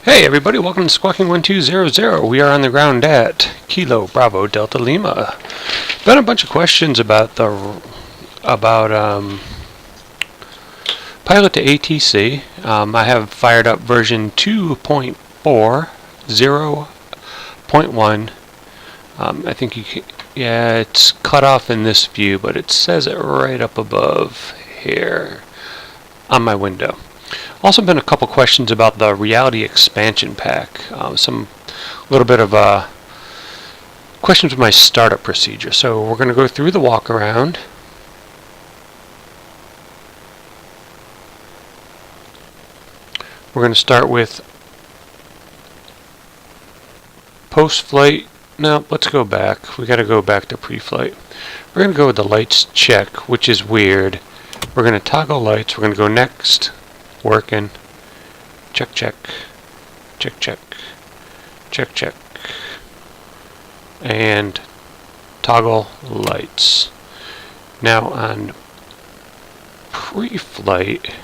Hey everybody, welcome to Squawking1200. We are on the ground at Kilo Bravo Delta Lima. Been a bunch of questions about Pilot to ATC. I have fired up version 2.40.1. I think you can, yeah, it's cut off in this view, but it says it right up above here on my window. Also been a couple questions about the Reality expansion pack. Some little bit of questions with my startup procedure. So we're going to go through the walk around. We're going to start with post-flight. No, let's go back. We got to go back to pre-flight. We're going to go with the lights check, which is weird. We're going to toggle lights. We're going to go next. Working. Check, check. Check, check. Check, check. And toggle lights. Now on pre-flight,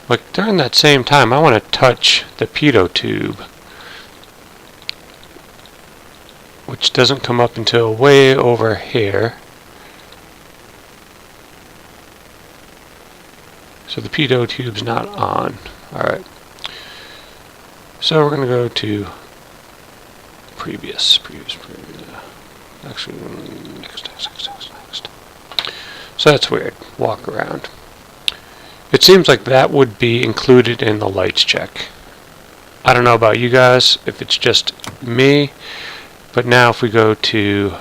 like during that same time, I want to touch the pitot tube, which doesn't come up until way over here. So the pitot tube's not on. Alright. So we're going to go to previous. Actually, next. So that's weird. Walk around. It seems like that would be included in the lights check. I don't know about you guys, if it's just me, but now if we go to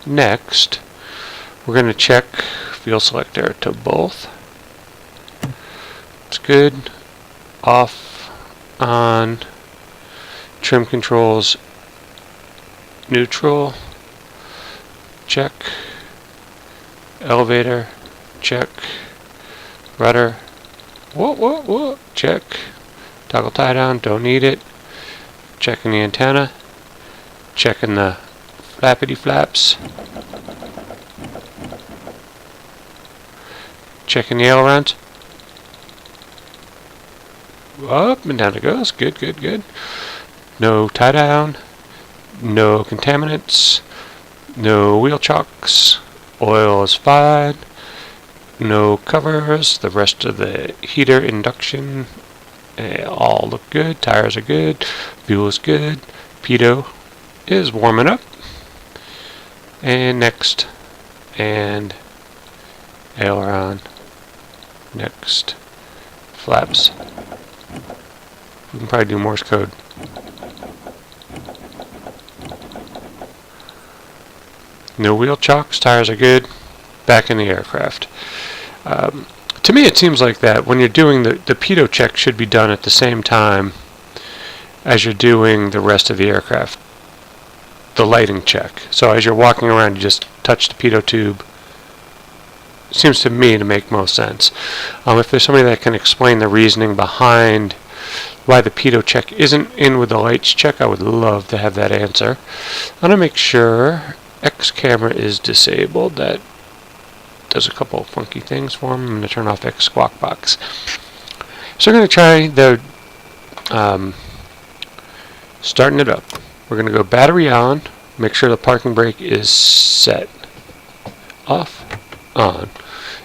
next, we're going to check field selector to both. It's good. Off, on, trim controls, neutral, check, elevator, check, rudder, whoa, check, toggle tie down, don't need it, checking the antenna, checking the flappity flaps, checking the ailerons, up and down it goes, good, no tie down, no contaminants, no wheel chocks, oil is fine, no covers, the rest of the heater induction all look good, tires are good, fuel is good, pitot is warming up. And next, and aileron, next, flaps. We can probably do Morse code. No wheel chocks, tires are good, back in the aircraft. To me it seems like that when you're doing the pitot check should be done at the same time as you're doing the rest of the aircraft. The lighting check. So as you're walking around, you just touch the pitot tube. Seems to me to make most sense. If there's somebody that can explain the reasoning behind why the pitot check isn't in with the lights check, I would love to have that answer. I'm going to make sure X camera is disabled. That does a couple of funky things for me. I'm going to turn off X squawk box. So we're going to try the starting it up. We're going to go battery on, make sure the parking brake is set. Off, on.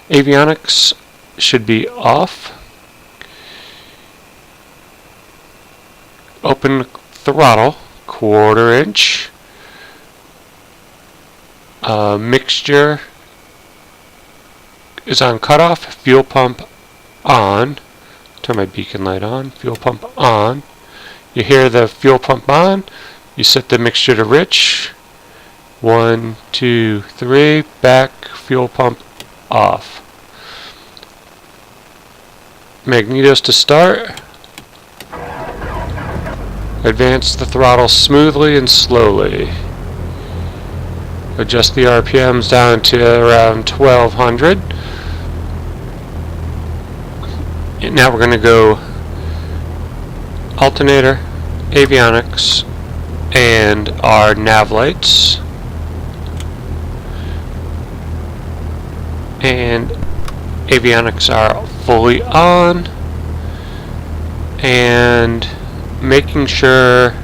Avionics should be off. Open throttle, 1/4 inch. Mixture is on cutoff, fuel pump on. Turn my beacon light on, fuel pump on. You hear the fuel pump on. You set the mixture to rich. 1, 2, 3. Back. Fuel pump off. Magnetos to start. Advance the throttle smoothly and slowly. Adjust the RPMs down to around 1200. And now we're going to go alternator, avionics, and our nav lights. and avionics are fully on, and making sure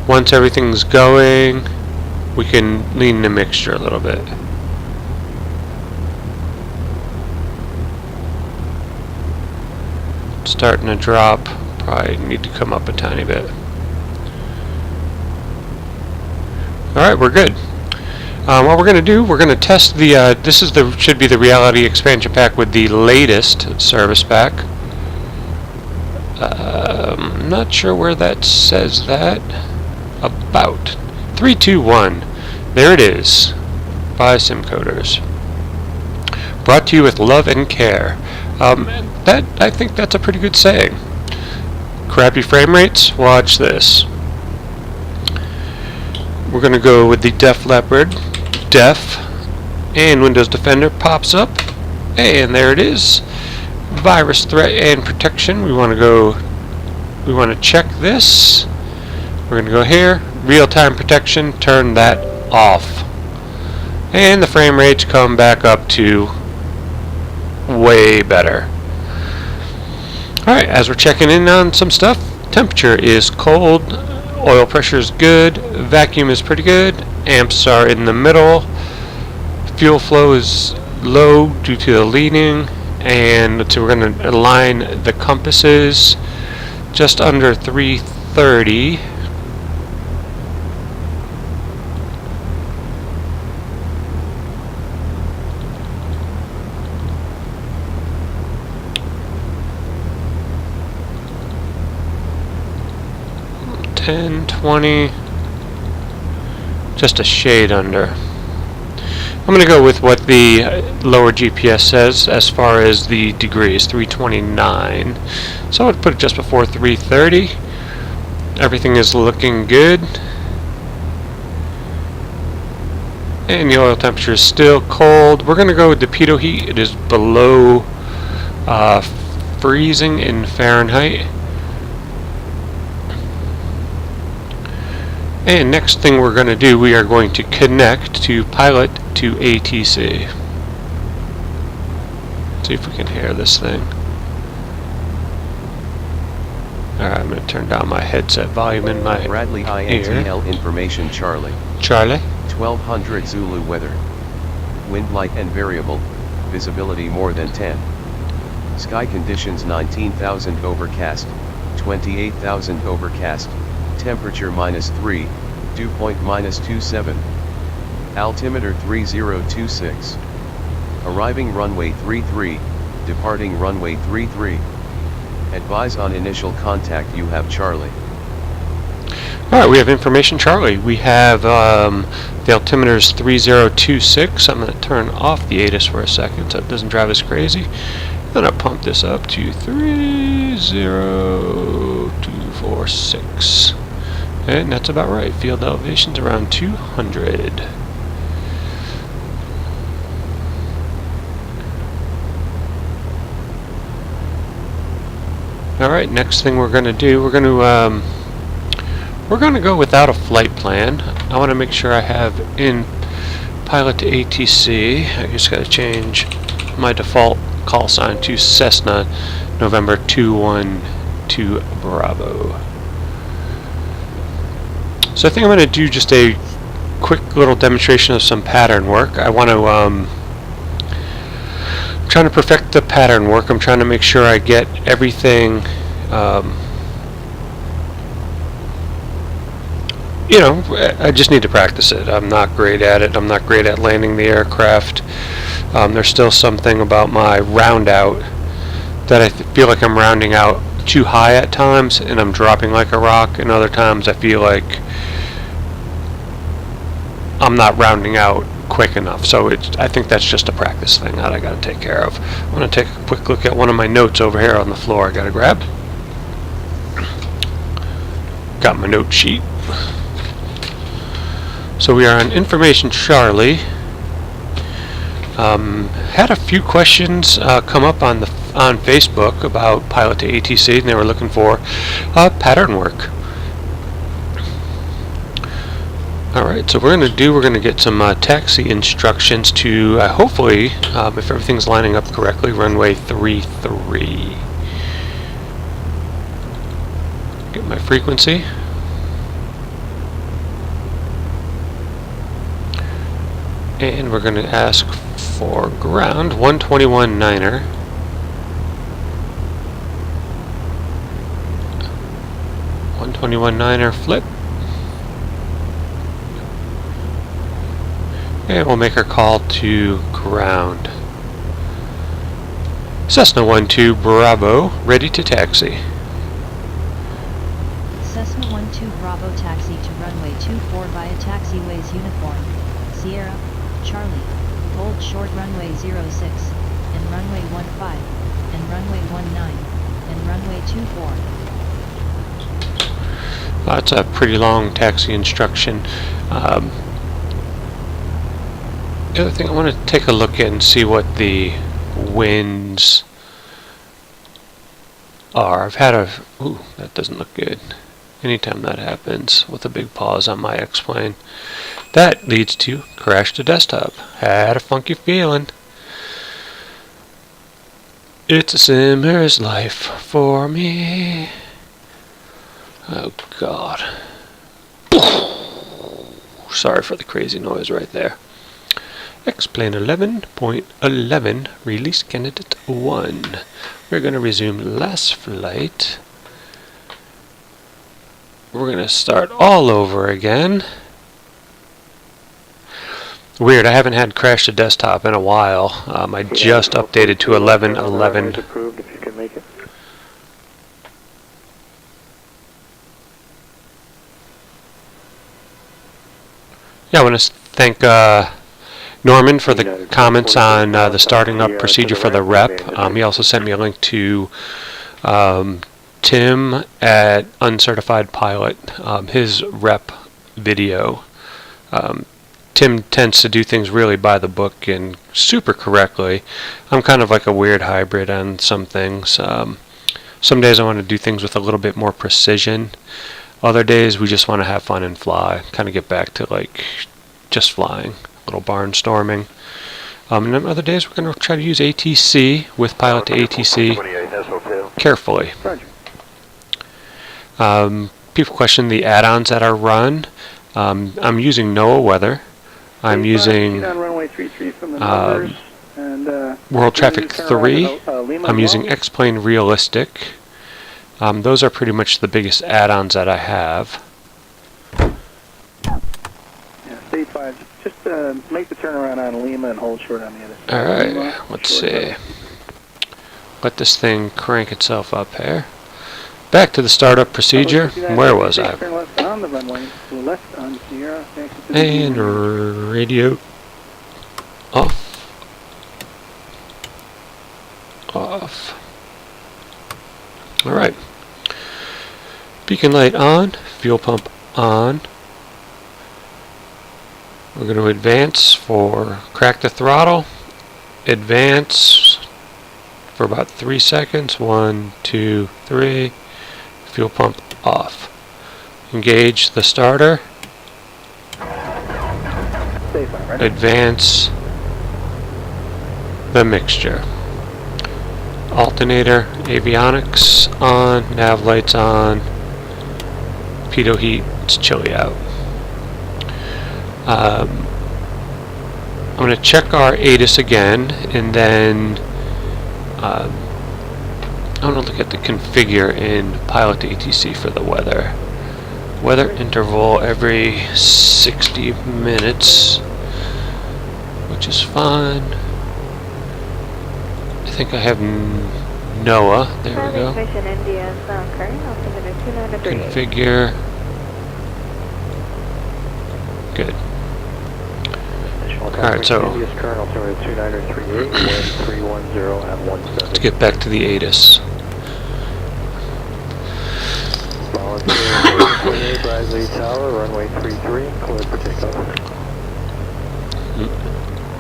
once everything's going we can lean the mixture a little bit. Starting to drop, probably need to come up a tiny bit. Alright, we're good. What we're going to do, we're going to test the, should be the Reality expansion pack with the latest service pack. I'm not sure where that says that. About 321. There it is. By SimCoders. Brought to you with love and care. I think that's a pretty good saying. Crappy frame rates? Watch this. We're going to go with the Def Leopard. Def and Windows Defender pops up, and there it is. Virus threat and protection. We want to check this. We're going to go here, real-time protection, turn that off, and the frame rates come back up to way better. Alright, as we're checking in on some stuff, temperature is cold, oil pressure is good, vacuum is pretty good, amps are in the middle, fuel flow is low due to the leaning, and so we're going to align the compasses just under 330. $10, $20, just a shade under. I'm going to go with what the lower GPS says as far as the degrees, 329. So I would put it just before 330. Everything is looking good. And the oil temperature is still cold. We're going to go with the pitot heat. It is below freezing in Fahrenheit. And next thing we're going to do, we are going to connect to Pilot to ATC. See if we can hear this thing. Alright, I'm going to turn down my headset volume in my Bradley INTL information Charlie. Charlie? 1200 Zulu weather. Wind light and variable, visibility more than 10. Sky conditions 19,000 overcast, 28,000 overcast. Temperature -3, dew point -27. Altimeter 3026. Arriving runway 33, departing runway 33. Advise on initial contact. You have Charlie. Alright, we have information Charlie. We have the altimeter is 3026. I'm going to turn off the ATIS for a second so it doesn't drive us crazy. Then I'll pump this up to 30246. And that's about right. Field elevation's around 200. Alright, next thing we're going to do, we're going to go without a flight plan. I want to make sure I have in Pilot to ATC. I just got to change my default call sign to Cessna November 212 Bravo. So I think I'm going to do just a quick little demonstration of some pattern work. I want to, I'm trying to perfect the pattern work. I'm trying to make sure I get everything, you know, I just need to practice it. I'm not great at it. I'm not great at landing the aircraft. There's still something about my round out that I feel like I'm rounding out too high at times and I'm dropping like a rock, and other times I feel like I'm not rounding out quick enough. So I think that's just a practice thing that I got to take care of. I'm going to take a quick look at one of my notes over here on the floor. I got to grab. Got my note sheet. So we are on information Charlie. Had a few questions come up on Facebook about Pilot to ATC, and they were looking for pattern work. Alright, so we're going to get some taxi instructions to, hopefully, if everything's lining up correctly, runway 33. Get my frequency. And we're going to ask for ground 121.9er. Flip. And we'll make our call to ground. Cessna 12 Bravo, ready to taxi. Cessna 12 Bravo taxi to runway 24 via taxiways uniform, Sierra, Charlie, hold short runway 06, and runway 15, and runway 19, and runway 24. That's a pretty long taxi instruction. The other thing, I want to take a look at and see what the winds are. I've had a... Ooh, that doesn't look good. Anytime that happens with a big pause on my X-plane, that leads to crash to desktop. Had a funky feeling. It's a simmer's life for me. Oh God. Sorry for the crazy noise right there. X-plane 11.11, release candidate 1. We're going to resume last flight. We're going to start all over again. Weird, I haven't had crash to desktop in a while. I just updated to 11.11. Approved if you can make it. Yeah, I want to thank Norman for the comments on the starting up procedure for the rep. He also sent me a link to Tim at Uncertified Pilot, his rep video. Tim tends to do things really by the book and super correctly. I'm kind of like a weird hybrid on some things. Some days I want to do things with a little bit more precision. Other days we just want to have fun and fly, kind of get back to like just flying. Little barnstorming. And then other days we're going to try to use ATC with pilot to ATC carefully. People question the add-ons that are run. I'm using NOAA weather. I'm using World Traffic 3. I'm using X-Plane Realistic. Those are pretty much the biggest add-ons that I have. State 5, just make the turnaround on Lima and hold short on the other side. Alright, Lima, let's short see. left. Let this thing crank itself up here. Back to the startup procedure. Where was I? Turn left on the runway, to the left on Sierra. And radio off. Off. Alright. Beacon light on. Fuel pump on. We're going to advance for crack the throttle. Advance for about 3 seconds. 1, 2, 3. Fuel pump off. Engage the starter. Advance the mixture. Alternator, avionics on, nav lights on. Pitot heat, it's chilly out. I'm going to check our ATIS again, and then I want to look at the configure in pilot to ATC for the weather. Weather interval every 60 minutes, which is fine. I think I have NOAA. There we go. Configure. Good. Alright, so let's get back to the ATIS.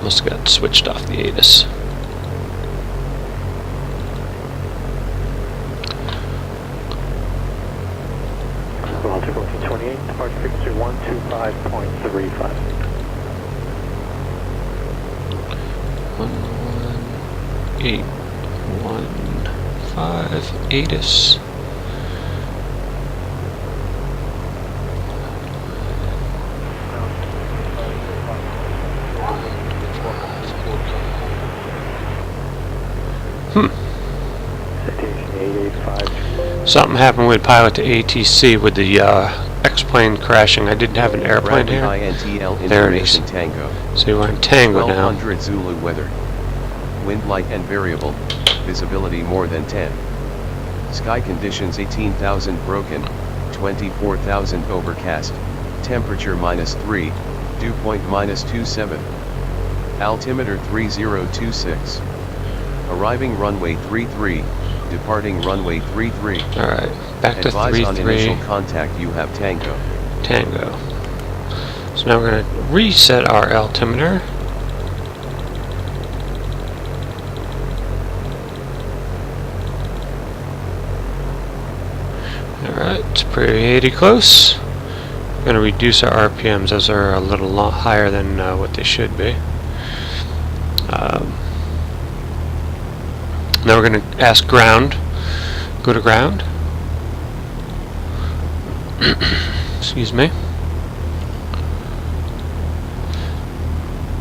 Must have got switched off the ATIS. Departure frequency 28, departure frequency 125.3. 11815 ATIS. Something happened with pilot to ATC with the X-plane crashing. I didn't have an airplane here. There it is. Tango. So we're in Tango now. 1200 Zulu weather. Wind light and variable. Visibility more than 10. Sky conditions 18,000 broken. 24,000 overcast. Temperature -3. Dew point -27. Altimeter 3026. Arriving runway 33. Departing runway 33. Alright, back to Advise on 33. initial contact you have Tango. Tango. So now we're going to reset our altimeter. Alright, it's pretty close. We're going to reduce our RPMs as they're a little higher than what they should be. Now we're going to ask ground. Go to ground. Excuse me.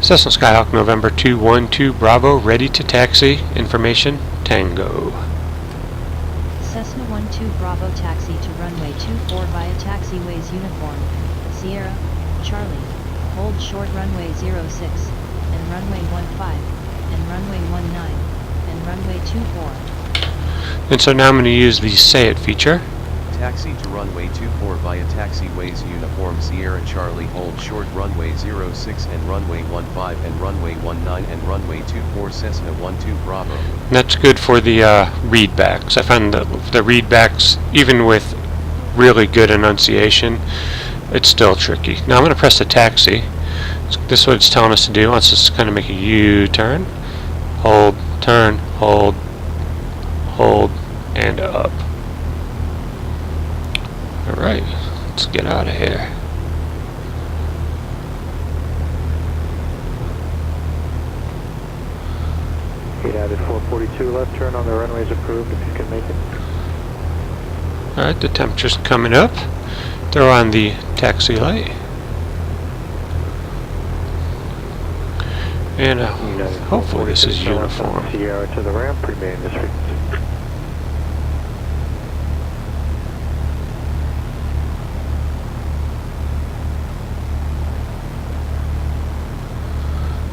Cessna Skyhawk November 212 Bravo, ready to taxi. Information Tango. Cessna 12 Bravo taxi to runway 24 via taxiways uniform, Sierra, Charlie, hold short runway 06, and runway 15, and runway 19, and runway 24. And so now I'm going to use the Say It feature. Taxi to runway 24 via taxiways uniform Sierra Charlie hold short runway 06 and runway 15 and runway 19 and runway 24 Cessna 12 Bravo. And that's good for the readbacks. I found that the readbacks, even with really good enunciation, it's still tricky. Now I'm going to press the taxi. This is what it's telling us to do. It wants us to kind of make a U-turn. Hold, turn, hold, hold, and up. Alright, let's get out of here. Added 442 left turn on the runways approved if you can make it. Alright, the temperature's coming up. Throw on the taxi light. And hopefully this is uniform. Sierra to the ramp, remain this frequency.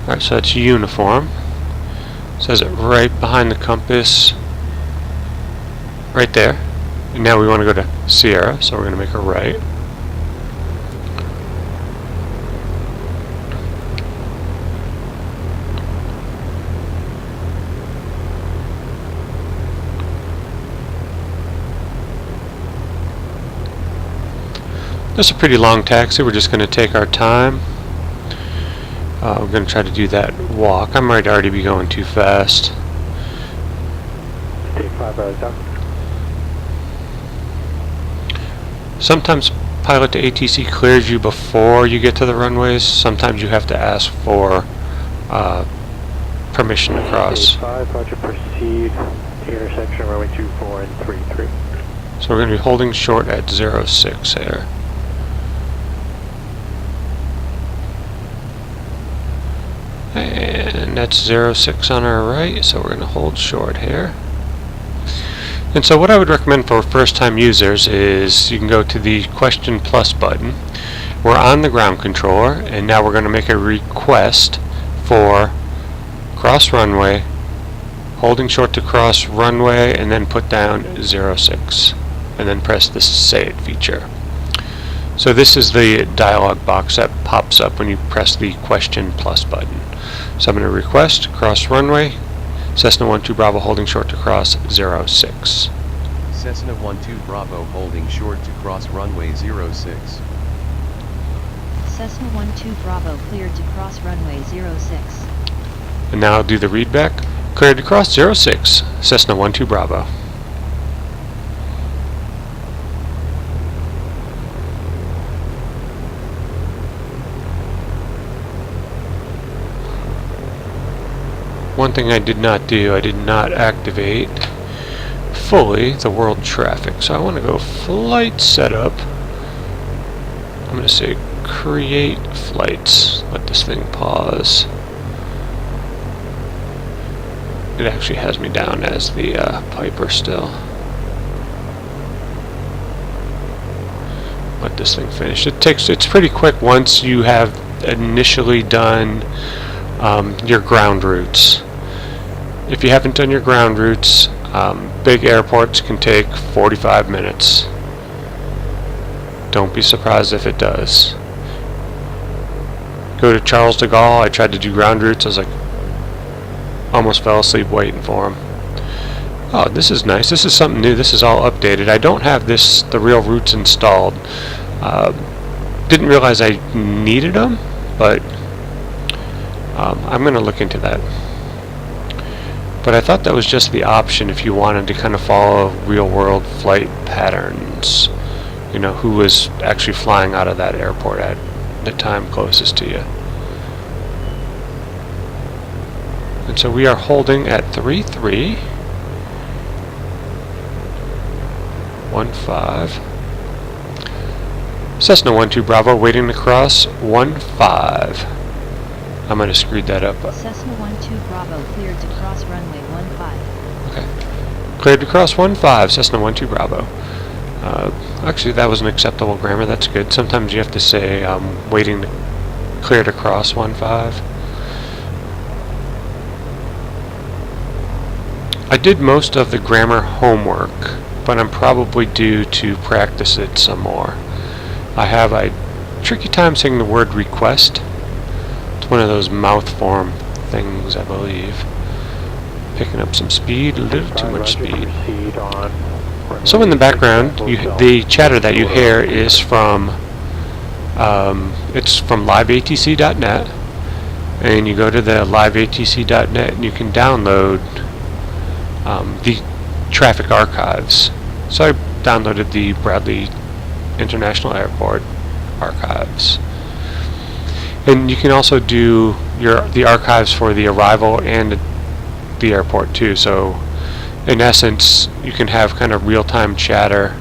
Alright, so that's uniform. Says it right behind the compass. Right there. And now we want to go to Sierra, so we're going to make a right. This is a pretty long taxi. We're just going to take our time. We're going to try to do that walk. I might already be going too fast. Take 5 hours out. Sometimes pilot to ATC clears you before you get to the runways. Sometimes you have to ask for permission to cross. 5, roger, proceed. Intersection runway 24 and 33. So we're going to be holding short at 06 here. And that's 06 on our right, so we're going to hold short here. And so what I would recommend for first-time users is you can go to the question plus button. We're on the ground controller, and now we're going to make a request for cross runway, holding short to cross runway, and then put down 06, and then press the Say It feature. So this is the dialog box that pops up when you press the question plus button. So I'm going to request cross runway, Cessna 12 Bravo holding short to cross 06. Cessna 12 Bravo holding short to cross runway 06. Cessna 12 Bravo cleared to cross runway 06. And now I'll do the readback. Cleared to cross 06, Cessna 12 Bravo. one thing I did not do, I did not activate fully the world traffic. So I want to go flight setup. I'm going to say create flights. Let this thing pause. It actually has me down as the Piper still. Let this thing finish. It's pretty quick once you have initially done your ground routes. If you haven't done your ground routes, big airports can take 45 minutes. Don't be surprised if it does. Go to Charles de Gaulle. I tried to do ground routes. I was like, almost fell asleep waiting for him. Oh, this is nice. This is something new. This is all updated. I don't have the real routes installed. Didn't realize I needed them, but I'm going to look into that. But I thought that was just the option if you wanted to kind of follow real-world flight patterns. You know, who was actually flying out of that airport at the time closest to you. And so we are holding at 3-3. 1-5. Cessna 1-2 Bravo waiting to cross 1-5. I might have screwed that up. Cessna 1-2 Bravo cleared to cross runway 15. Okay. Cleared to cross 15, Cessna 1-2 Bravo. Actually, that was an acceptable grammar. That's good. Sometimes you have to say waiting to clear to cross 15. I did most of the grammar homework, but I'm probably due to practice it some more. I have a tricky time saying the word request. It's one of those mouth form things, I believe. Picking up some speed, a little too much speed. So in the background, the chatter that you hear is from it's from liveatc.net, and you go to the liveatc.net and you can download the traffic archives. So I downloaded the Bradley International Airport archives, and you can also do the archives for the arrival and the airport too. So in essence, you can have kind of real-time chatter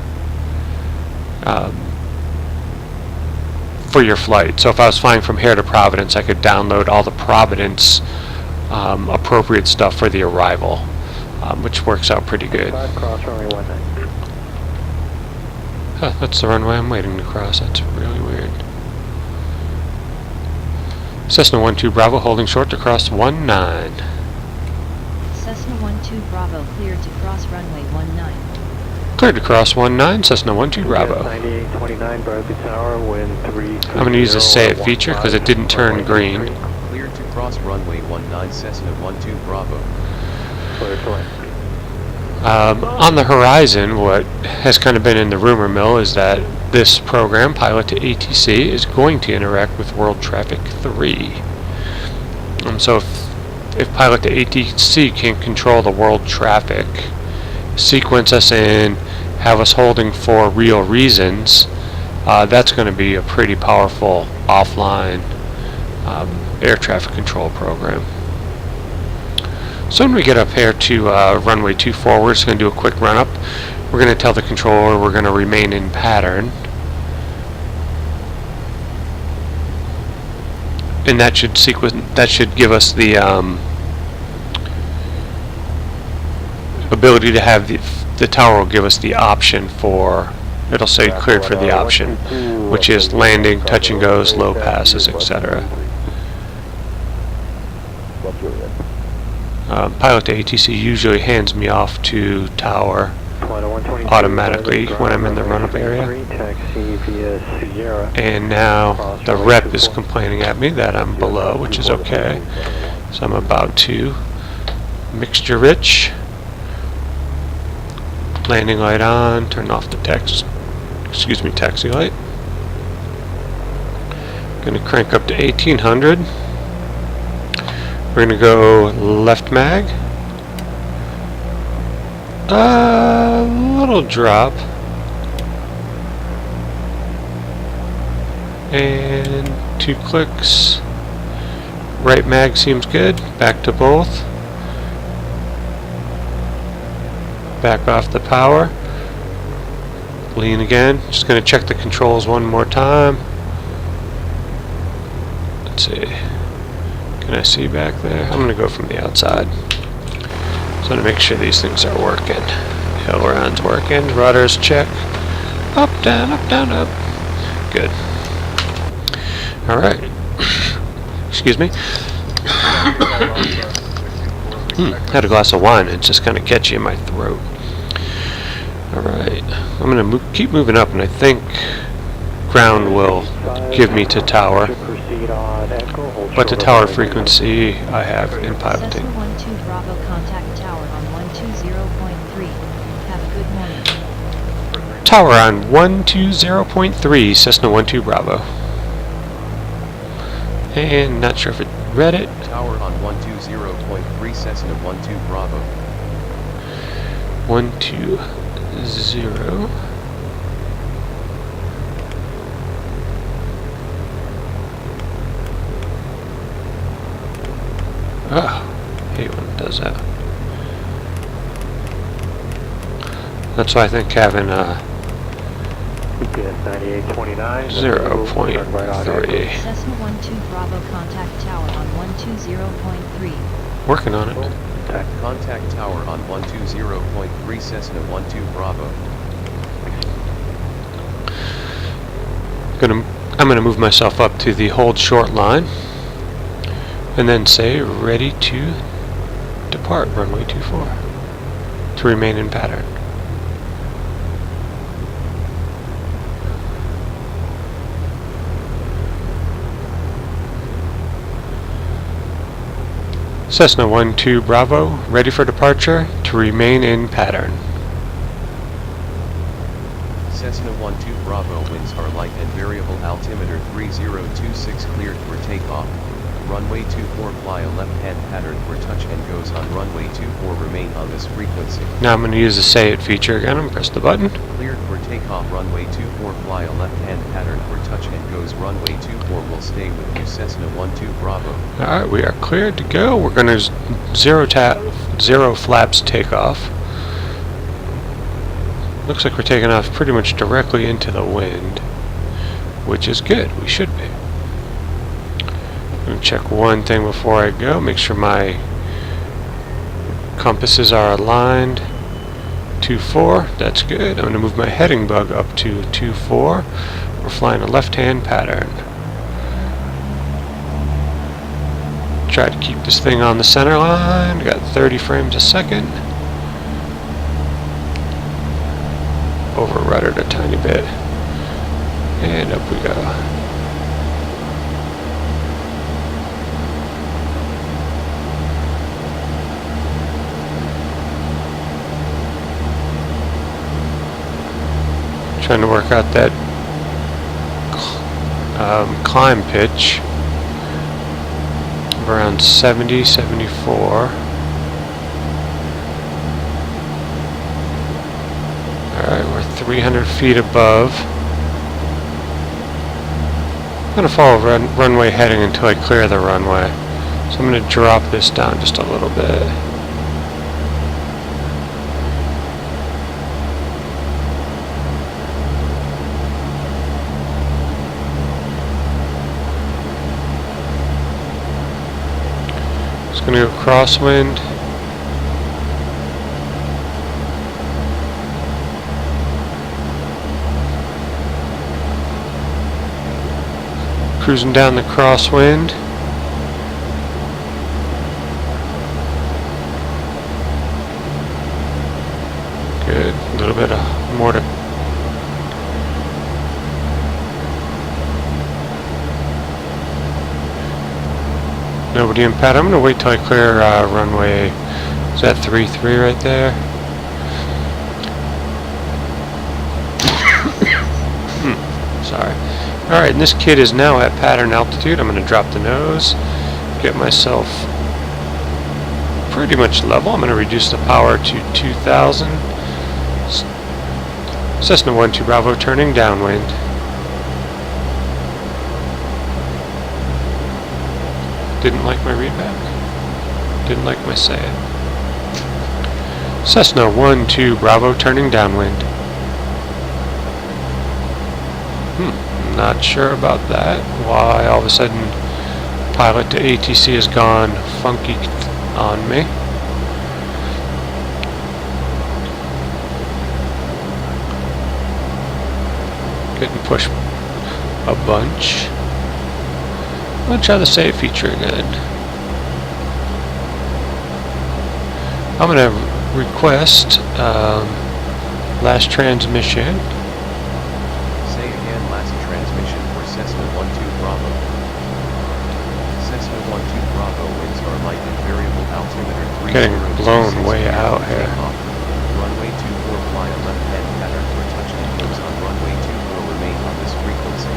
for your flight. So if I was flying from here to Providence, I could download all the Providence appropriate stuff for the arrival, which works out pretty good. Huh, that's the runway I'm waiting to cross. That's really weird. Cessna 1-2 Bravo holding short to cross 19. Cessna 1-2 Bravo cleared to cross runway 19. Cleared to cross 19, Cessna 1-2 Bravo. 9829 Bradley Tower, wind 3. I'm going to use the say it feature because it didn't turn green. Cleared to cross runway 19 Cessna 1-2 Bravo. Clear to land. On the horizon, what has kind of been in the rumor mill is that this program, Pilot to ATC, is going to interact with World Traffic 3. So if Pilot to ATC can control the world traffic, sequence us in, have us holding for real reasons, that's going to be a pretty powerful offline air traffic control program. So when we get up here to runway 24, we're just going to do a quick run up. We're going to tell the controller we're going to remain in pattern. And that should give us the ability to have the tower will give us the option for, it'll say cleared for the option, which is landing, touch and goes, low passes, etc. Pilot to ATC usually hands me off to tower automatically when I'm in the run-up area. And now the rep is complaining at me that I'm below, which is okay. So I'm about to mixture rich. Landing light on, turn off the taxi light. Gonna crank up to 1800. We're going to go left mag. A little drop. And 2 clicks. Right mag seems good. Back to both. Back off the power. Lean again. Just going to check the controls one more time. Let's see. Can I see back there? I'm going to go from the outside. So to make sure these things are working. Aileron's working. Rudders check. Up, down, up. Good. Alright. Excuse me. Had a glass of wine. It's just kind of catchy in my throat. Alright. I'm going to keep moving up, and I think ground will give me to tower. But the tower frequency I have in piloting. Cessna 12 Bravo contact tower on 120.3. Have a good morning. Tower on 120.3, Cessna 12 Bravo. And not sure if it read it. Tower on 120.3 Cessna 12 Bravo. 120. Ah, hate when it does that. That's why I think having GPS 9829. 0.3. Cessna 12 Bravo contact tower on 120.3. Working on it. Contact tower on 120.3 Cessna 12 Bravo. I'm gonna move myself up to the hold short line, and then say ready to depart runway 24 to remain in pattern. Cessna 12 Bravo, ready for departure to remain in pattern. Cessna 12 Bravo, winds are light and variable, altimeter 3026 cleared for takeoff. Runway 24, fly a left-hand pattern for touch and goes on runway 24, remain on this frequency. Now I'm going to use the say it feature again and press the button. Cleared for takeoff, runway 24, fly a left-hand pattern for touch and goes runway 24, will stay with you Cessna 12 Bravo. Alright, we are cleared to go. We're going to zero flaps takeoff. Looks like we're taking off pretty much directly into the wind, which is good. We should be. I'm going to check one thing before I go. Make sure my compasses are aligned. 24, that's good. I'm going to move my heading bug up to 24. We're flying a left-hand pattern. Try to keep this thing on the center line. Got 30 frames a second. Over ruddered a tiny bit. And up we go. Trying to work out that climb pitch of around 70, 74. Alright, we're 300 feet above. I'm going to follow runway heading until I clear the runway. So I'm going to drop this down just a little bit. Just going to go crosswind. Cruising down the crosswind. Good. A little bit of more to. Nobody in pattern. I'm going to wait till I clear runway. Is that 33 right there? Sorry. Alright, and this kid is now at pattern altitude. I'm going to drop the nose, get myself pretty much level. I'm going to reduce the power to 2000. Cessna 12 Bravo turning downwind. Didn't like my readback. Didn't like my say it. Cessna 1-2 Bravo turning downwind. Not sure about that. Why all of a sudden pilot to ATC has gone funky on me. Getting pushed a bunch. I'm going to try the save feature again. I'm going to request last transmission. Say again, last transmission for Cessna 12 Bravo. Cessna 12 Bravo winds are light and variable altimeter 3026 Getting blown way clear out for here. takeoff. Runway 24 fly a left-hand pattern for touch and goes on runway 24 remain on this frequency.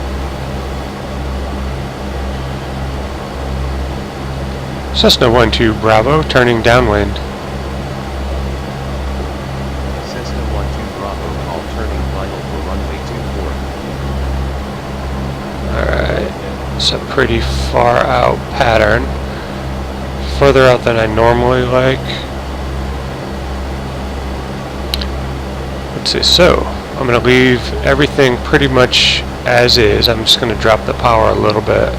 Cessna 1-2 Bravo turning downwind. Cessna 12 Bravo call turning final for runway 24. Alright, it's a pretty far out pattern. Further out than I normally like. Let's see, so I'm going to leave everything pretty much as is. I'm just going to drop the power a little bit.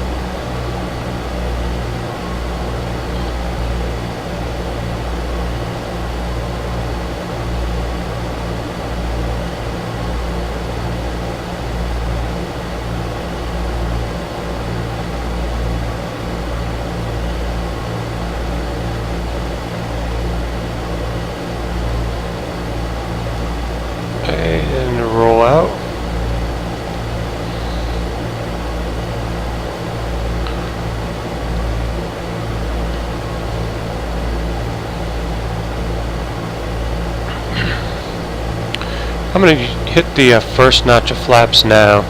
And roll out. I'm going to hit the first notch of flaps now.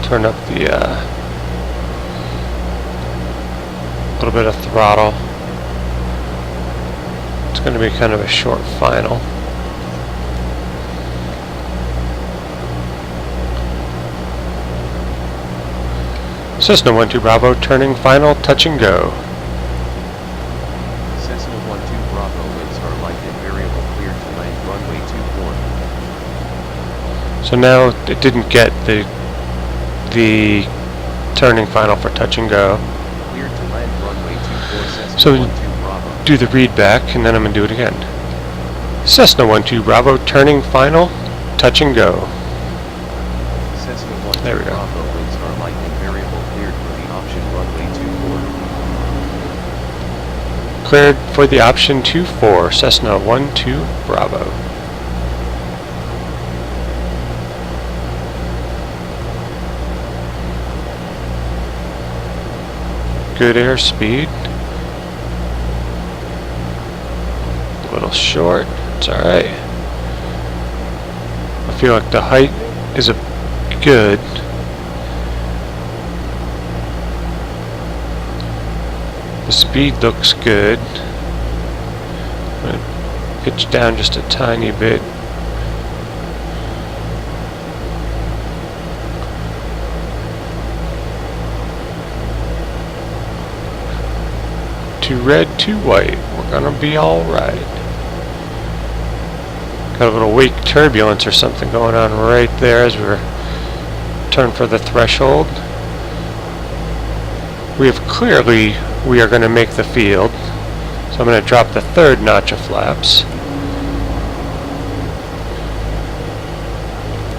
Turn up the little bit of throttle. It's going to be kind of a short final. Cessna 1-2 Bravo turning final, touch and go. Cessna 12 Bravo winds are light and variable clear to land runway 24. So now it didn't get the turning final for touch and go. Clear to land runway 24 Cessna So 12 Bravo. do the read back and then I'm going to do it again. Cessna 1-2 Bravo turning final, touch and go. Cessna 12 There we go. Bravo winds are light and variable cleared for the option runway 24. Cleared for the option 24, Cessna 1-2 Bravo. Good airspeed. A little short, it's alright. I feel like the height is good. The speed looks good. I'm going to pitch down just a tiny bit. Too red, too white. We're gonna be alright. Got a little wake turbulence or something going on right there as we're turn for the threshold. We are going to make the field. So I'm going to drop the third notch of flaps.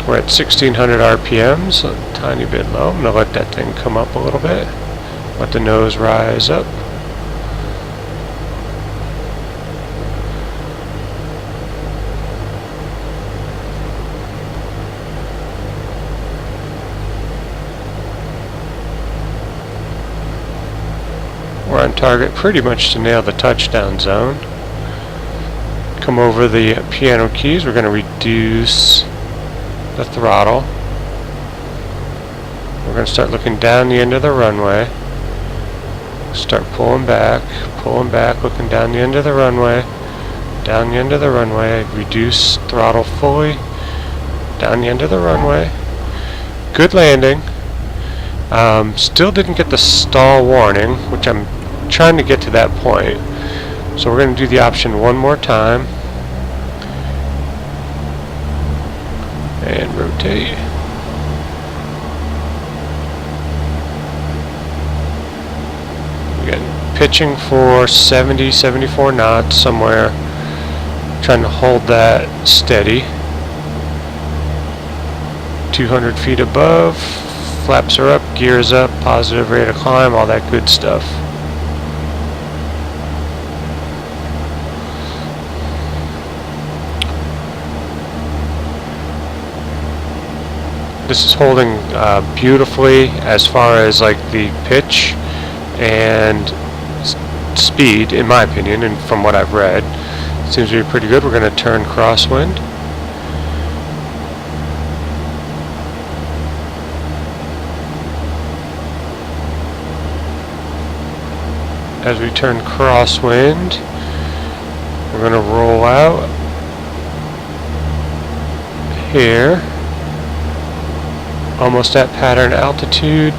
We're at 1600 RPMs, a tiny bit low. I'm going to let that thing come up a little bit. Let the nose rise up. We're on target pretty much to nail the touchdown zone. Come over the piano keys. We're going to reduce the throttle. We're going to start looking down the end of the runway. Start pulling back, looking down the end of the runway. Down the end of the runway. Reduce throttle fully. Down the end of the runway. Good landing. Still didn't get the stall warning, which I'm trying to get to that point. So we're going to do the option one more time. And rotate. Again, pitching for 70, 74 knots somewhere. Trying to hold that steady. 200 feet above. Flaps are up, gears up, positive rate of climb, all that good stuff. This is holding beautifully as far as like the pitch and speed, in my opinion, and from what I've read. Seems to be pretty good. We're going to turn crosswind. As we turn crosswind, we're going to roll out here, almost at pattern altitude.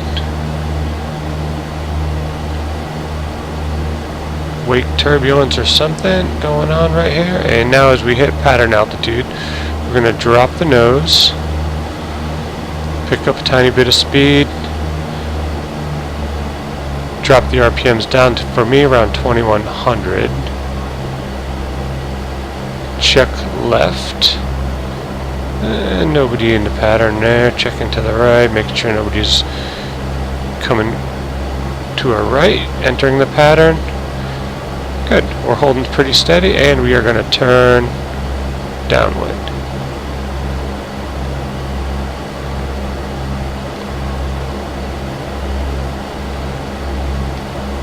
Wake turbulence or something going on right here. And now as we hit pattern altitude, we're going to drop the nose, pick up a tiny bit of speed, drop the RPMs down to, for me, around 2100. Check left. And nobody in the pattern there. Checking to the right, making sure nobody's coming to our right, entering the pattern. Good. We're holding pretty steady, and we are going to turn downwind.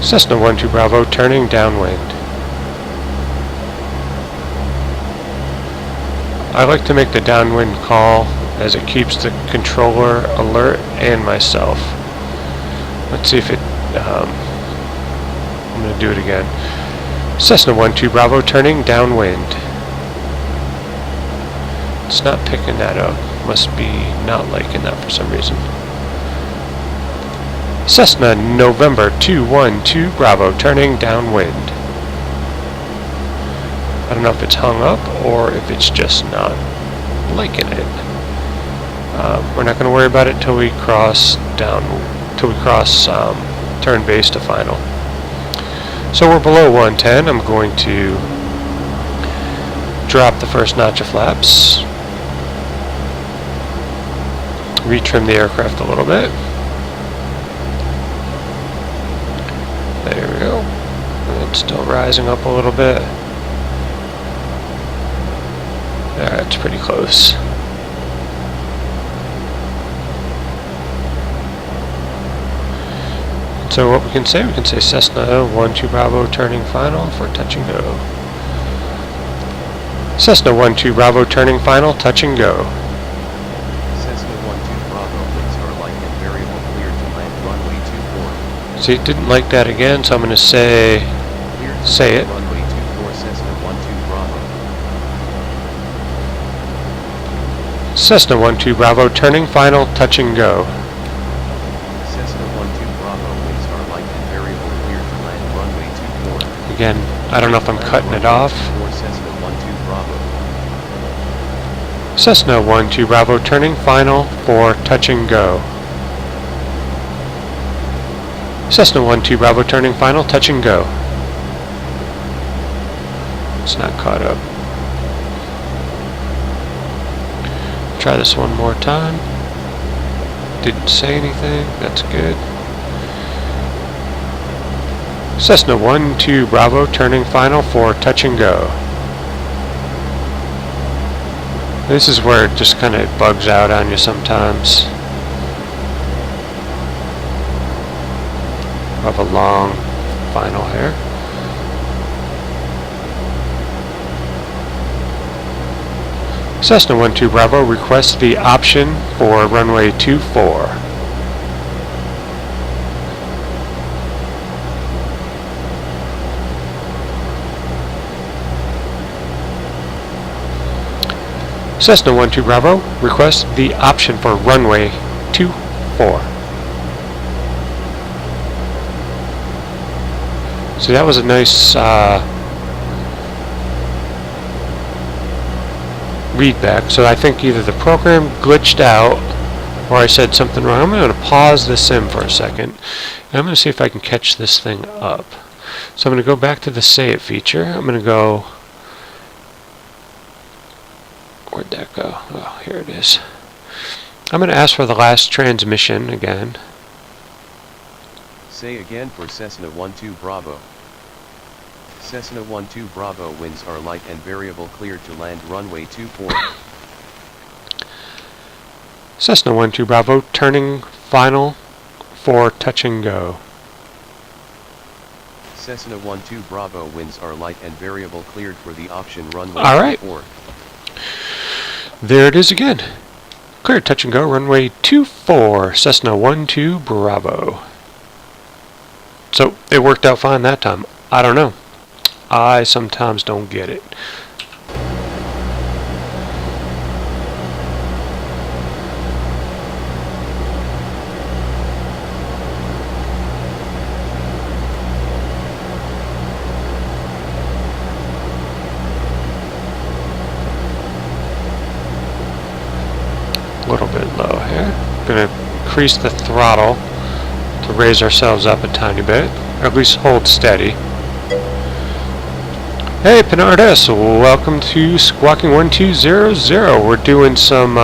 Cessna 12 Bravo turning downwind. I like to make the downwind call as it keeps the controller alert and myself. Let's see if it, I'm going to do it again. Cessna 12 Bravo turning downwind. It's not picking that up. Must be not liking that for some reason. Cessna November 212 Bravo turning downwind. I don't know if it's hung up or if it's just not liking it. We're not going to worry about it till we cross turn base to final. So we're below 110. I'm going to drop the first notch of flaps, retrim the aircraft a little bit. There we go. It's still rising up a little bit. That's pretty close. So what we can say Cessna 12 Bravo turning final for touch and go. Cessna 12 Bravo turning final, touch and go. Cessna 12 Bravo winds are light and variable, clear to land runway 24. See, it didn't like that again, so I'm going to say it. Runway 24 Cessna 12 Bravo. Cessna 12 Bravo turning final, touch and go. Cessna 12 Bravo winds are light and variable, clear to land runway 24. Again, I don't know if I'm cutting it off. Cessna 12 Bravo. Cessna 12 Bravo turning final for touch and go. Cessna 12 Bravo turning final, touch and go. It's not caught up. Try this one more time. Didn't say anything. That's good. Cessna 12 Bravo turning final for touch and go. This is where it just kind of bugs out on you sometimes. Of a long final here. Cessna 12 Bravo requests the option for runway 24. Cessna 12 Bravo requests the option for runway 24. So that was a nice read back. So I think either the program glitched out or I said something wrong. I'm going to pause the sim for a second, and I'm going to see if I can catch this thing up. So I'm going to go back to the Say It feature. I'm going to go... Where'd that go? Oh, here it is. I'm going to ask for the last transmission again. Say again for Cessna 12 Bravo. Cessna 12 Bravo winds are light and variable, cleared to land runway 24. Cessna 12 Bravo, turning final for touch and go. Cessna 12 Bravo winds are light and variable, cleared for the option runway All right. 24. There it is again. Clear touch and go, runway 24, Cessna 12 Bravo. So it worked out fine that time. I don't know. I sometimes don't get it. A little bit low here. Gonna increase the throttle to raise ourselves up a tiny bit, or at least hold steady. Hey Pinard S, welcome to Squawking1200. We're doing some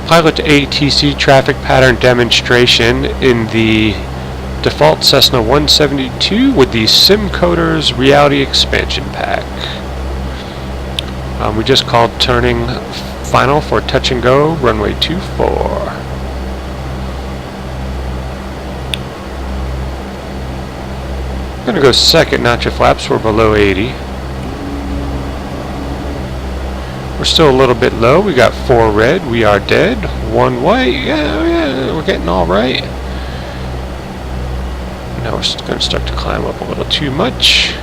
pilot to ATC traffic pattern demonstration in the default Cessna 172 with the SimCoders Reality Expansion Pack. We just called turning final for touch and go, runway 24. I'm gonna go second notch of flaps. We're below 80. We're still a little bit low. We got 4 red. We are dead. 1 white. Yeah, we're getting all right. Now we're gonna start to climb up a little too much.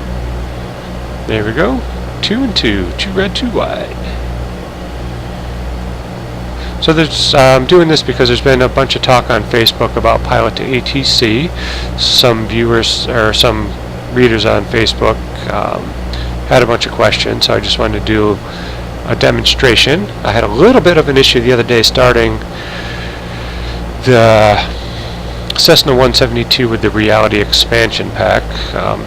There we go. 2 and 2. 2 red, 2 white. So there's, I'm doing this because there's been a bunch of talk on Facebook about pilot to ATC. Some viewers or some readers on Facebook had a bunch of questions, so I just wanted to do a demonstration. I had a little bit of an issue the other day starting the Cessna 172 with the Reality Expansion Pack. I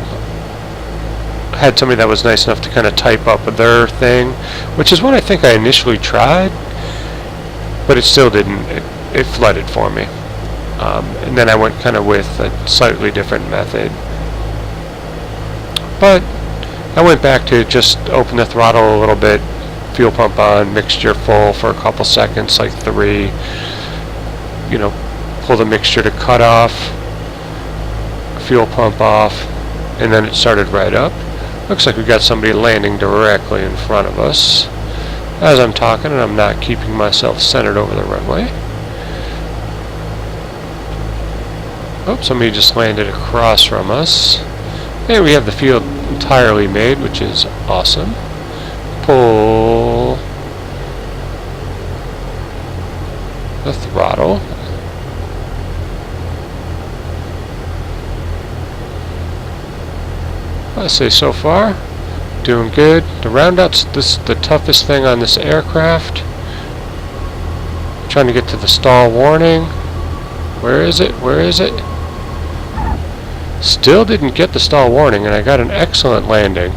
had somebody that was nice enough to kind of type up their thing, which is what I think I initially tried. But it still didn't, it flooded for me. And then I went kind of with a slightly different method. But I went back to just open the throttle a little bit, fuel pump on, mixture full for a couple seconds, like 3. You know, pull the mixture to cut off, fuel pump off, and then it started right up. Looks like we got somebody landing directly in front of us as I'm talking, and I'm not keeping myself centered over the runway. Oh, somebody just landed across from us. And we have the field entirely made, which is awesome. Pull the throttle. I say so far, doing good. The roundout's the toughest thing on this aircraft. Trying to get to the stall warning. Where is it? Where is it? Still didn't get the stall warning, and I got an excellent landing.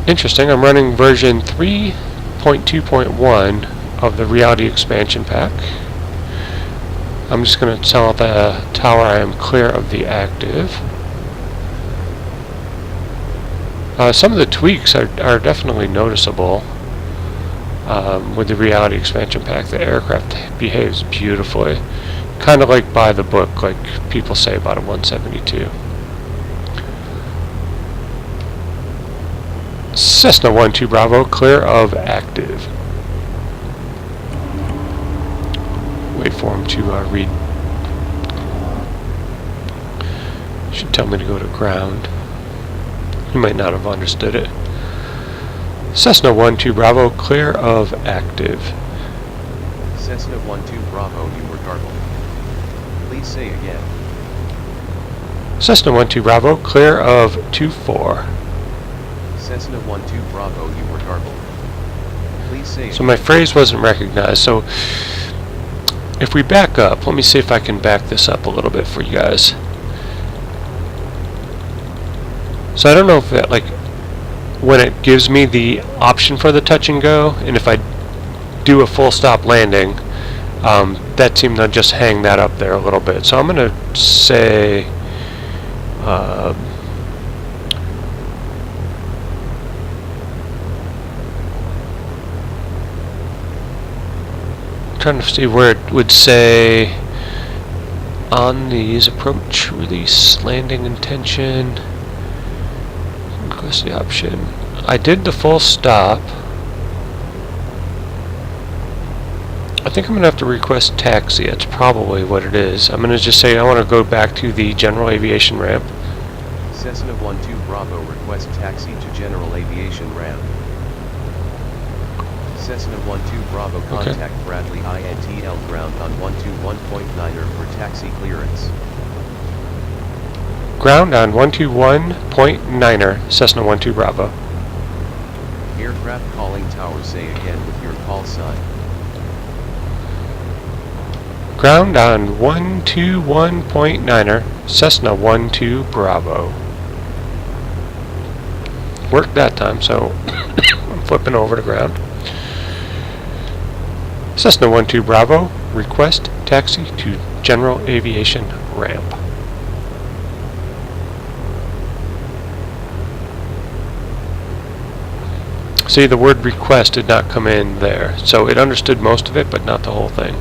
Interesting, I'm running version 3.2.1 of the Reality Expansion Pack. I'm just going to tell the tower I am clear of the active. Some of the tweaks are definitely noticeable with the Reality Expansion Pack. The aircraft behaves beautifully. Kind of like by the book, like people say about a 172. Cessna 12 Bravo, clear of active. Wait for him to read. Should tell me to go to ground. He might not have understood it. Cessna 12 Bravo, clear of active. Cessna 12 Bravo, you were garbled. Please say again. Cessna 12 Bravo, clear of 24. Cessna 12 Bravo, you were garbled. Please say So my phrase wasn't recognized. So if we back up, let me see if I can back this up a little bit for you guys. So I don't know if that, like, when it gives me the option for the touch and go, and if I do a full stop landing, that seemed to just hang that up there a little bit. So I'm going to say trying to see where it would say on these: approach, release, landing intention, request the option. I did the full stop. I think I'm going to have to request taxi. That's probably what it is. I'm going to just say I want to go back to the general aviation ramp. Cessna 12 Bravo, request taxi to general aviation ramp. Cessna 12 Bravo, contact Bradley INTL ground on 121.9er for taxi clearance. Ground on 121.9er, Cessna 12 Bravo. Aircraft calling tower, say again with your call sign. Ground on 121.9er, Cessna 12 Bravo. Worked that time, so I'm flipping over to ground. Cessna 12 Bravo, request taxi to general aviation ramp. See, the word request did not come in there, so it understood most of it, but not the whole thing.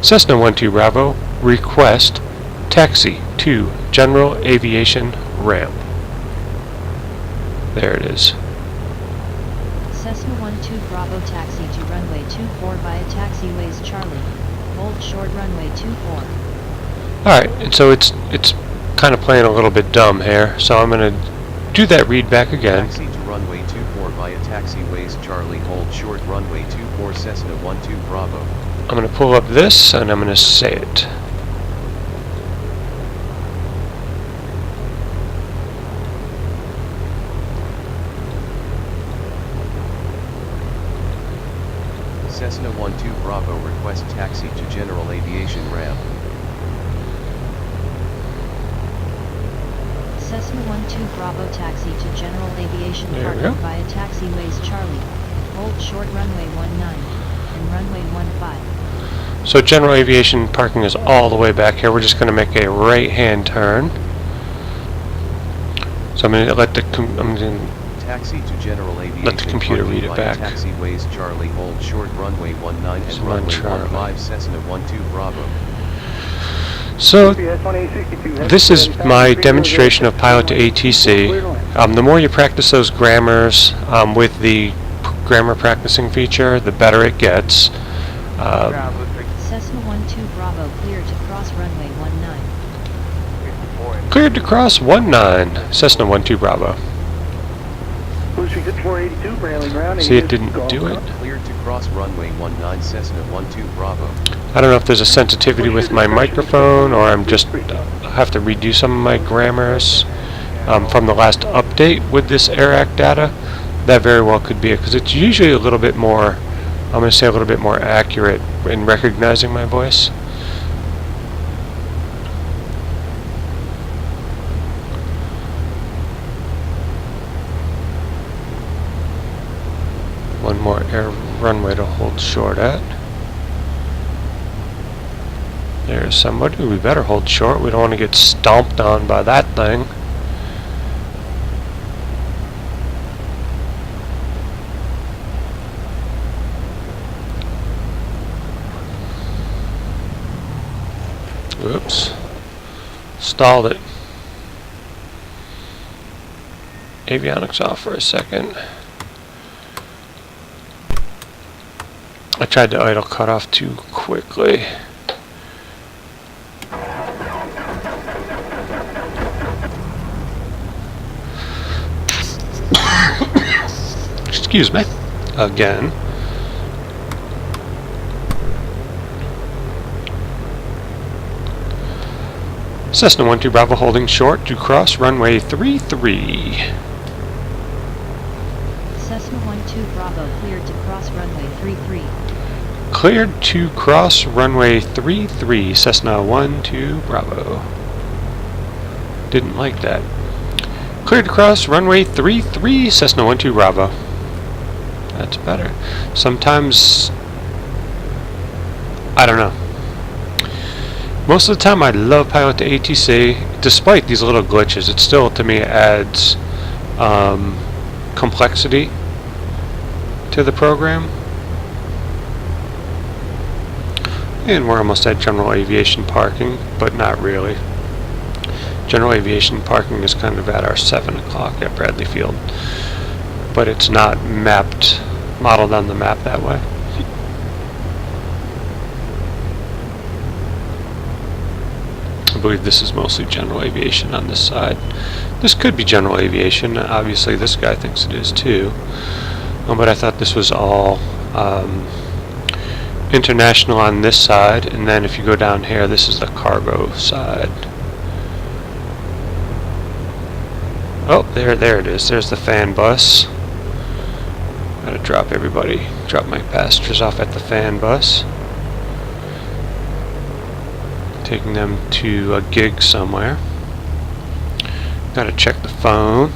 Cessna 12 Bravo, request taxi to general aviation ramp. There it is. Cessna 12 Bravo, taxi to runway 24 via taxiways Charlie. Hold short runway 24. Alright, and so it's kind of playing a little bit dumb here, so I'm going to do that read back again. Taxi to runway 24 via taxiways Charlie, hold short runway 24, Cessna 12 Bravo. I'm going to pull up this and I'm going to say it. Cessna 12 Bravo, request taxi to general aviation ramp. Cessna 12 Bravo, taxi to general aviation There we parking go. via taxiways Charlie. Hold short runway 19 and runway 15. So general aviation parking is all the way back here. We're just going to make a right-hand turn. So I'm going to let the Taxi to general aviation let the computer parking read it via back. Taxiways Charlie, hold short runway 19 and So runway Charlie. 15, Cessna 12 Bravo. So this is my demonstration of pilot to ATC. The more you practice those grammars with the grammar practicing feature, the better it gets. Cessna 12 Bravo, clear to cross runway 19. Cleared to cross 19, Cessna 12 Bravo. Pushing at 482, Brailing ground. See, it didn't do it. Cleared to cross runway 19, Cessna 12 Bravo. I don't know if there's a sensitivity with my microphone or I'm just have to redo some of my grammars from the last update with this ArrowIII data. That very well could be it, because it's usually a little bit more, I'm going to say a little bit more accurate in recognizing my voice. One more air runway to hold short at. There's somebody. We better hold short. We don't want to get stomped on by that thing. Oops. Stalled it. Avionics off for a second. I tried to idle cut off too quickly. Excuse me. Again. Cessna 12 Bravo holding short to cross runway 33. Cessna 12 Bravo cleared to cross runway 33. Cleared to cross runway 33, Cessna 12 Bravo. Didn't like that. Cleared to cross runway 33, Cessna 12 Bravo. That's better. Sometimes, I don't know. Most of the time I love Pilot to ATC. Despite these little glitches, it still, to me, adds complexity to the program. And we're almost at general aviation parking, but not really. General aviation parking is kind of at our 7 o'clock at Bradley Field, but it's not modeled on the map that way. I believe this is mostly general aviation on this side. This could be general aviation. Obviously this guy thinks it is too. But I thought this was all international on this side, and then if you go down here, this is the cargo side. Oh, there it is. There's the fan bus. Gotta drop my passengers off at the fan bus. Taking them to a gig somewhere. Gotta check the phone.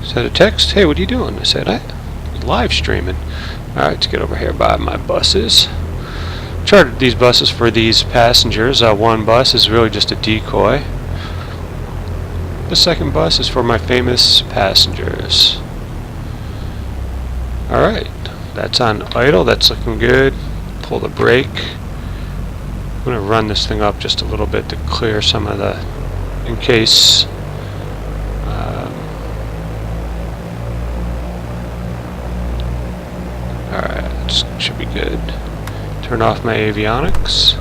Sent a text, hey, what are you doing? I said, live streaming. Alright, let's get over here by my buses. Chartered these buses for these passengers. One bus is really just a decoy. The second bus is for my famous passengers. Alright, that's on idle, that's looking good. Pull the brake. I'm going to run this thing up just a little bit to clear some of the, in case alright, this should be good. Turn off my avionics.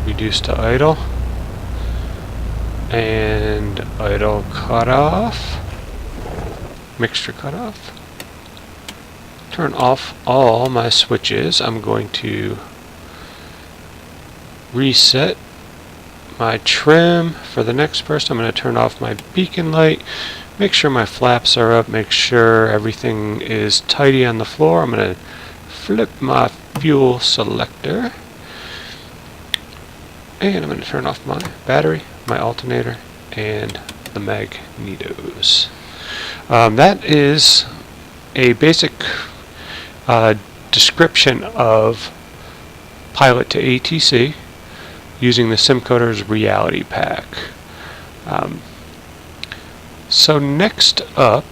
Reduce to idle. And idle cutoff. Mixture cutoff. Turn off all my switches. I'm going to reset my trim. For the next person, I'm going to turn off my beacon light. Make sure my flaps are up. Make sure everything is tidy on the floor. I'm going to flip my fuel selector. And I'm going to turn off my battery, my alternator, and the magnetos. That is a basic description of Pilot to ATC using the SimCoder's Reality Pack. So next up,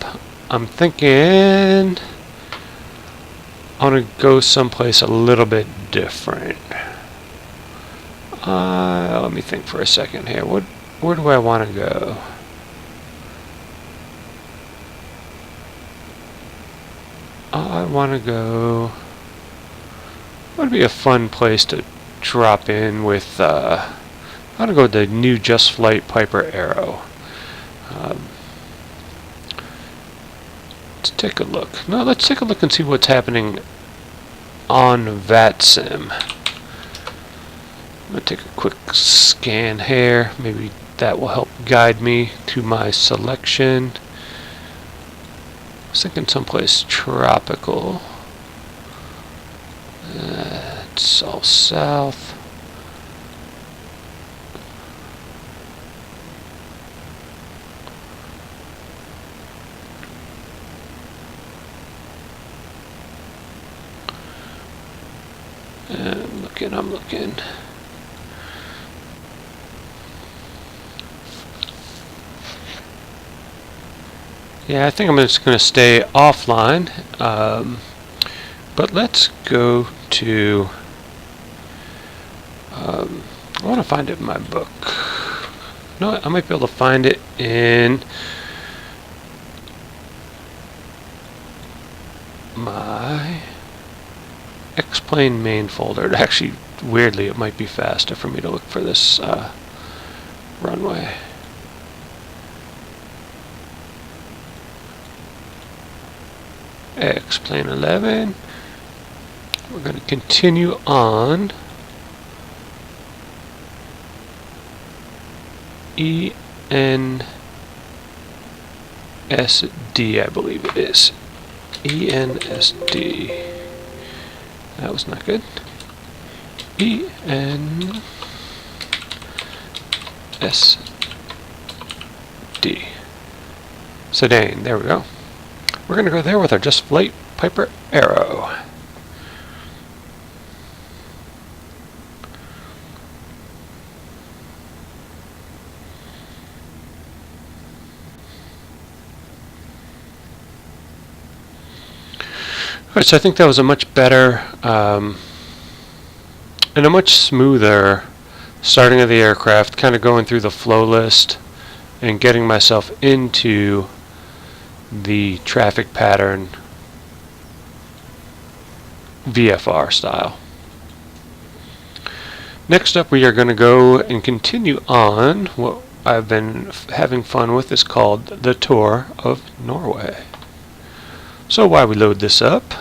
I'm thinking I want to go someplace a little bit different. Let me think for a second here. Where do I want to go? I want to go... What would be a fun place to drop in with... I want to go with the new Just Flight Piper Arrow. Let's take a look. No, let's take a look and see what's happening on VATSIM. I'm going to take a quick scan here. Maybe that will help guide me to my selection. I was thinking someplace tropical. It's all south. I'm looking. Yeah, I think I'm just going to stay offline. But let's go to... I want to find it in my book. No, I might be able to find it in my X-Plane main folder. Actually, weirdly, it might be faster for me to look for this runway. X-Plane 11. We're going to continue on. ENSD, I believe it is. ENSD. That was not good. ENSD. Sedan, there we go. We're going to go there with our Just Flight Piper Arrow. Alright, so I think that was a much better and a much smoother starting of the aircraft, kind of going through the flow list and getting myself into the traffic pattern VFR style. Next up, we are going to go and continue on what I've been having fun with is called the Tour of Norway. So while we load this up,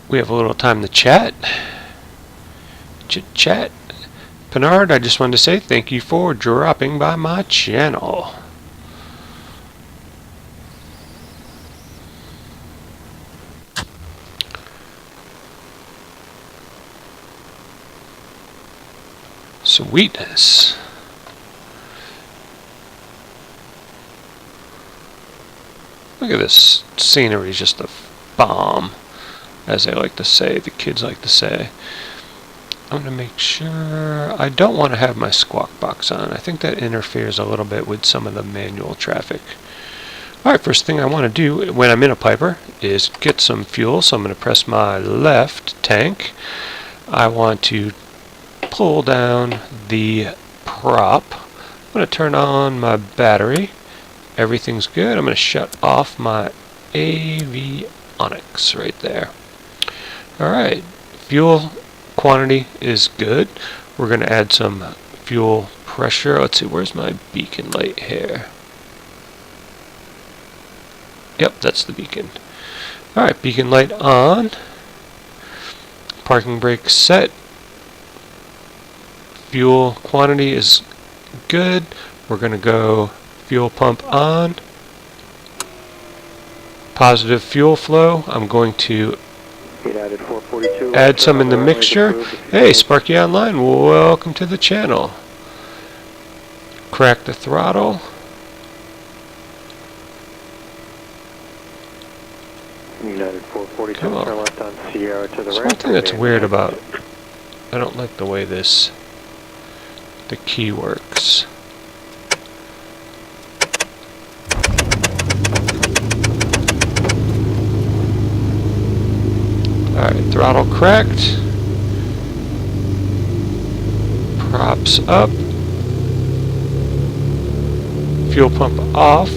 we have a little time to chat. Chit-chat. Pinard, I just wanted to say thank you for dropping by my channel. Sweetness. Look at this scenery, is just a bomb, as they like to say, the kids like to say. I'm going to make sure I don't want to have my squawk box on. I think that interferes a little bit with some of the manual traffic. Alright, first thing I want to do when I'm in a Piper is get some fuel, so I'm going to press my left tank. I want to pull down the prop. I'm going to turn on my battery. Everything's good. I'm going to shut off my avionics right there. Alright, fuel quantity is good. We're going to add some fuel pressure. Let's see, where's my beacon light here? Yep, that's the beacon. Alright, beacon light on. Parking brake set. Fuel quantity is good. We're going to go fuel pump on. Positive fuel flow. I'm going to add some in the mixture. Hey, Sparky Online, welcome to the channel. Crack the throttle. Come on. There's one thing that's weird about, I don't like the way the key works. Alright, throttle cracked. Props up. Fuel pump off.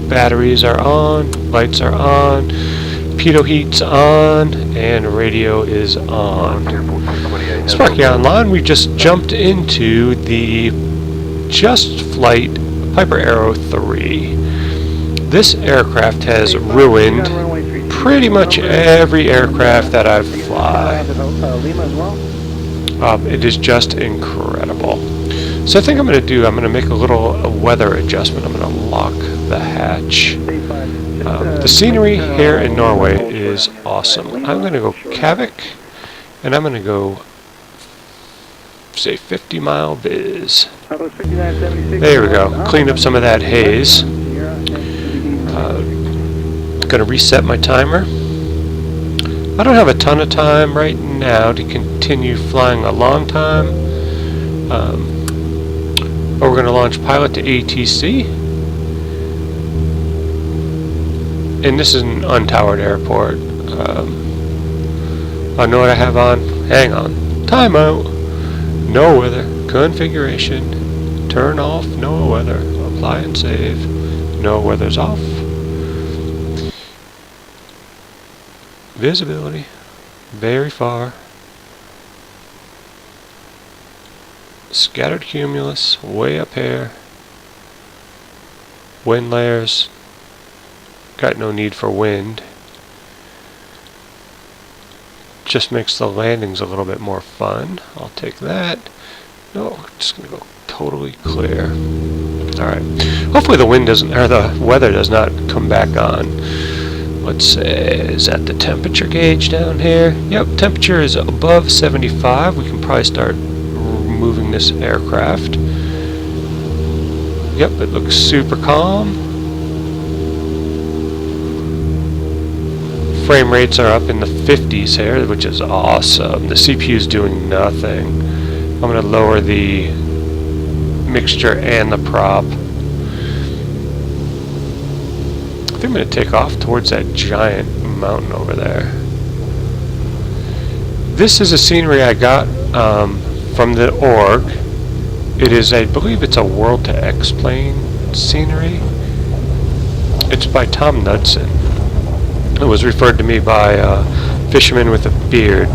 Batteries are on. Lights are on. Pitot heat's on. And radio is on. Sparky Online, we just jumped into the Just Flight Piper ArrowIII. This aircraft has ruined pretty much every aircraft that I fly. It is just incredible. So I think I'm going to do, I'm going to make a little weather adjustment. I'm going to lock the hatch. The scenery here in Norway is awesome. I'm going to go Kavik, and I'm going to go, say, 50 mile viz. There we go. Clean up some of that haze. Going to reset my timer. I don't have a ton of time right now to continue flying a long time, but we're going to launch pilot to ATC, and this is an untowered airport. I know what I have on. Hang on. Timeout. No weather. Configuration. Turn off. No weather. Apply and save. No weather's off. Visibility, very far. Scattered cumulus, way up here. Wind layers, got no need for wind. Just makes the landings a little bit more fun. I'll take that. No, I'm just gonna go totally clear. Alright. Hopefully the wind doesn't, or the weather does not come back on. Let's say, is that the temperature gauge down here? Yep, temperature is above 75. We can probably start moving this aircraft. Yep, it looks super calm. Frame rates are up in the 50s here, which is awesome. The CPU is doing nothing. I'm going to lower the mixture and the prop. I think I'm going to take off towards that giant mountain over there. This is a scenery I got from the org. It is, I believe it's a World to X-Plane scenery. It's by Tom Knudsen. It was referred to me by a fisherman with a beard.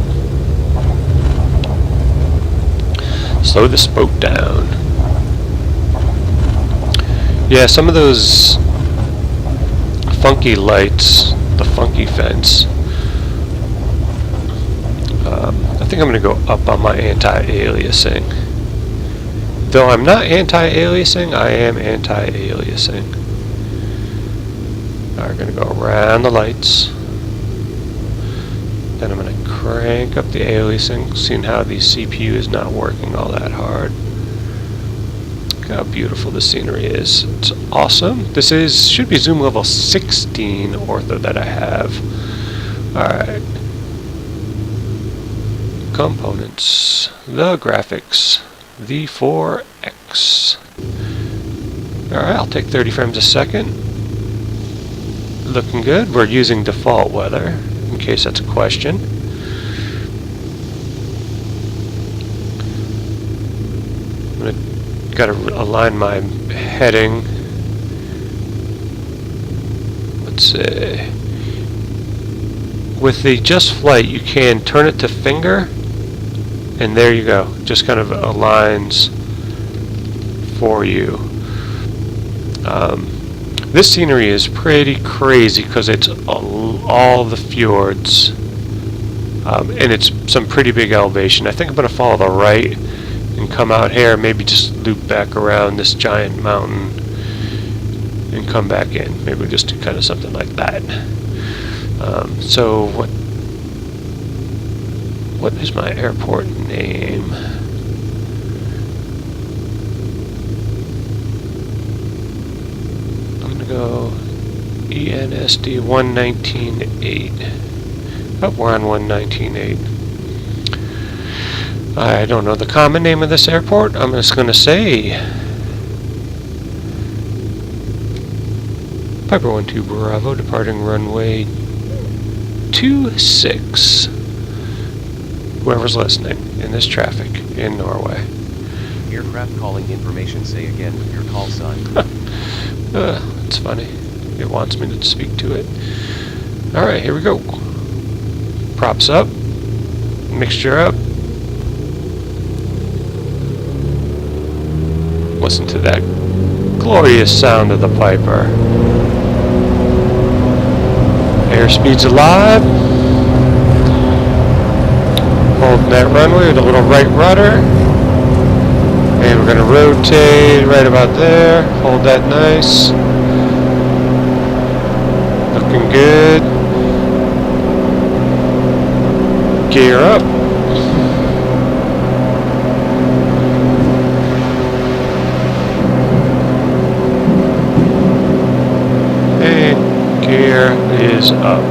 Slow this boat down. Yeah, some of those funky lights, the funky fence. I think I'm going to go up on my anti-aliasing. Though I'm not anti-aliasing, I am anti-aliasing. We're going to go around the lights. Then I'm going to crank up the aliasing, seeing how the CPU is not working all that hard. Look how beautiful the scenery is. It's awesome. This should be zoom level 16 ortho that I have. Alright. Components. The graphics. The 4X. Alright, I'll take 30 frames a second. Looking good. We're using default weather, in case that's a question. I'm gotta align my heading. Let's see. With the just flight, you can turn it to finger, and there you go. Just kind of aligns for you. This scenery is pretty crazy because it's all the fjords, and it's some pretty big elevation. I think I'm going to follow the right and come out here, maybe just loop back around this giant mountain and come back in. Maybe we'll just do kind of something like that. So what is my airport name? Go ENSD 119.8. Oh, we're on 119.8. I don't know the common name of this airport. I'm just going to say Piper 12 Bravo, departing runway 26. Whoever's listening in this traffic in Norway. Aircraft calling information, say again with your call sign. It's funny. It wants me to speak to it. Alright, here we go. Props up. Mixture up. Listen to that glorious sound of the Piper. Airspeed's alive. Holding that runway with a little right rudder. And we're going to rotate right about there. Hold that nice. Looking good. Gear up. And gear is up.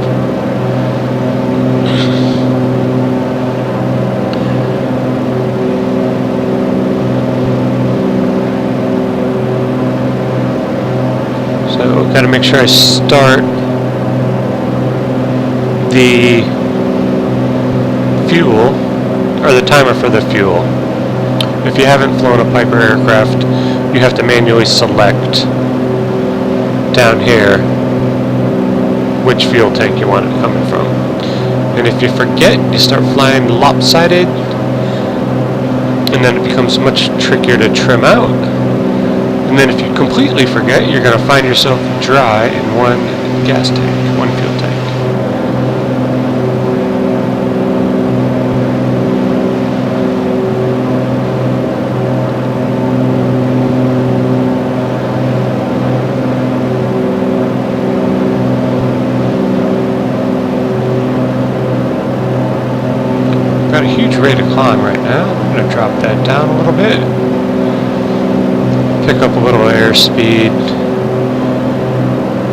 So, gotta make sure I start the fuel, or the timer for the fuel. If you haven't flown a Piper aircraft, you have to manually select down here which fuel tank you want it coming from. And if you forget, you start flying lopsided, and then it becomes much trickier to trim out. And then if you completely forget, you're going to find yourself dry in one gas tank, one fuel tank. Got a huge rate of climb right now. I'm going to drop that down a little bit. Pick up a little airspeed.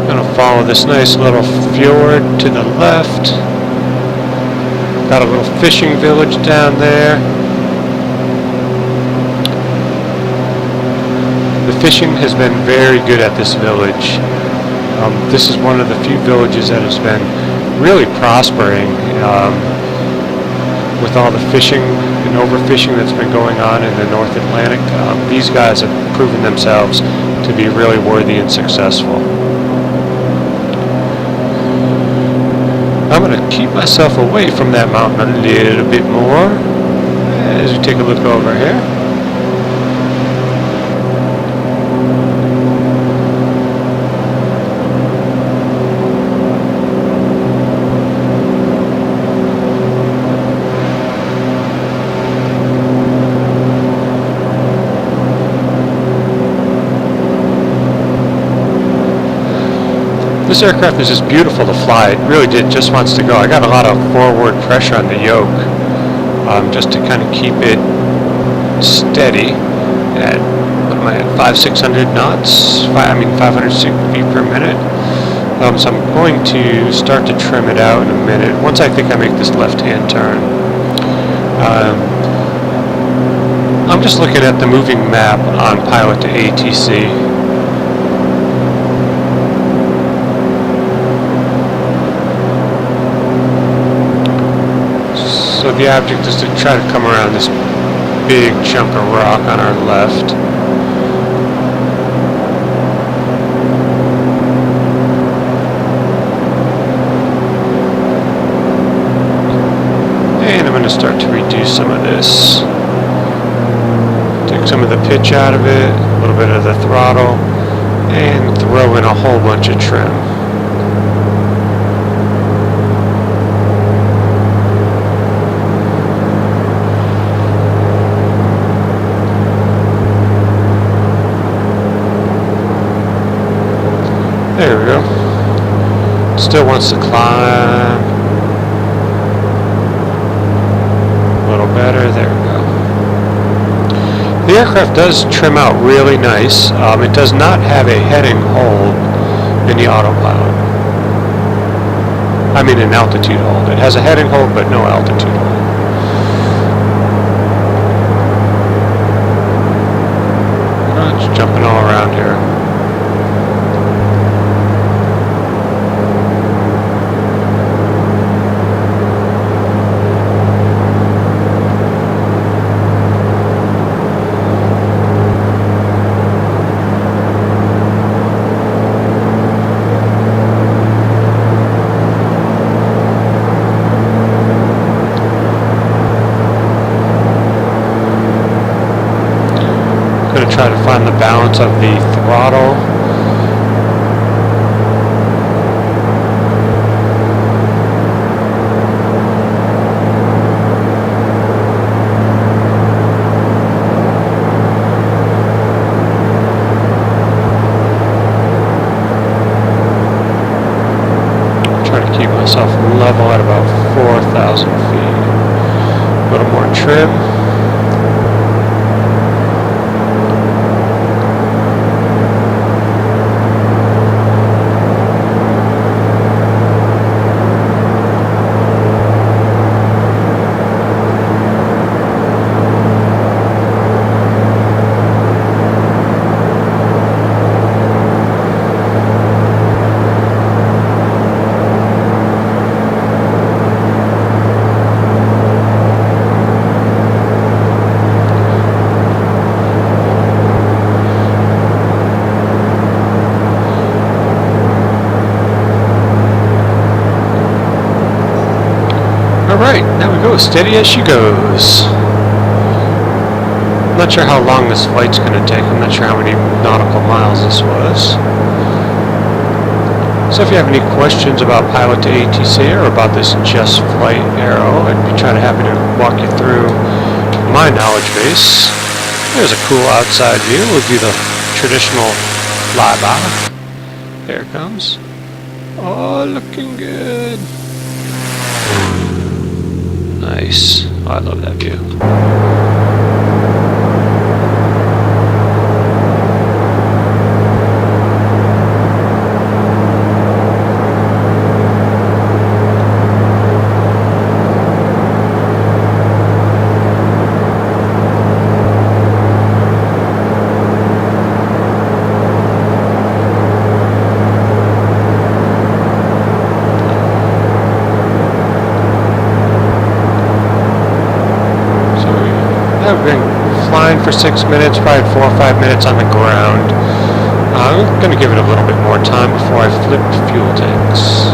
Going to follow this nice little fjord to the left. Got a little fishing village down there. The fishing has been very good at this village. This is one of the few villages that has been really prospering. With all the fishing and overfishing that's been going on in the North Atlantic, these guys have proven themselves to be really worthy and successful. I'm going to keep myself away from that mountain a little bit more as we take a look over here. This aircraft is just beautiful to fly. It really just wants to go. I got a lot of forward pressure on the yoke just to kind of keep it steady at, what am I at, 500-600 knots? 560 feet per minute. So I'm going to start to trim it out in a minute once I think I make this left-hand turn. I'm just looking at the moving map on Pilot to ATC. So the object is to try to come around this big chunk of rock on our left. And I'm going to start to reduce some of this. Take some of the pitch out of it, a little bit of the throttle, and throw in a whole bunch of trim. There we go. Still wants to climb. A little better. There we go. The aircraft does trim out really nice. It does not have a heading hold in the autopilot. I mean an altitude hold. It has a heading hold but no altitude hold. Oh, it's jumping all around here. Try to find the balance of the throttle. Try to keep myself level at about 4,000 feet. A little more trim. Alright, now we go, steady as she goes. I'm not sure how long this flight's going to take. I'm not sure how many nautical miles this was. So if you have any questions about pilot to ATC or about this just flight Arrow, I'd be happy to walk you through my knowledge base. There's a cool outside view. We'll do the traditional flyby. There it comes. Oh, looking good. Nice. Oh, I love that view. I've been flying for 6 minutes, probably 4 or 5 minutes on the ground. I'm going to give it a little bit more time before I flip fuel tanks.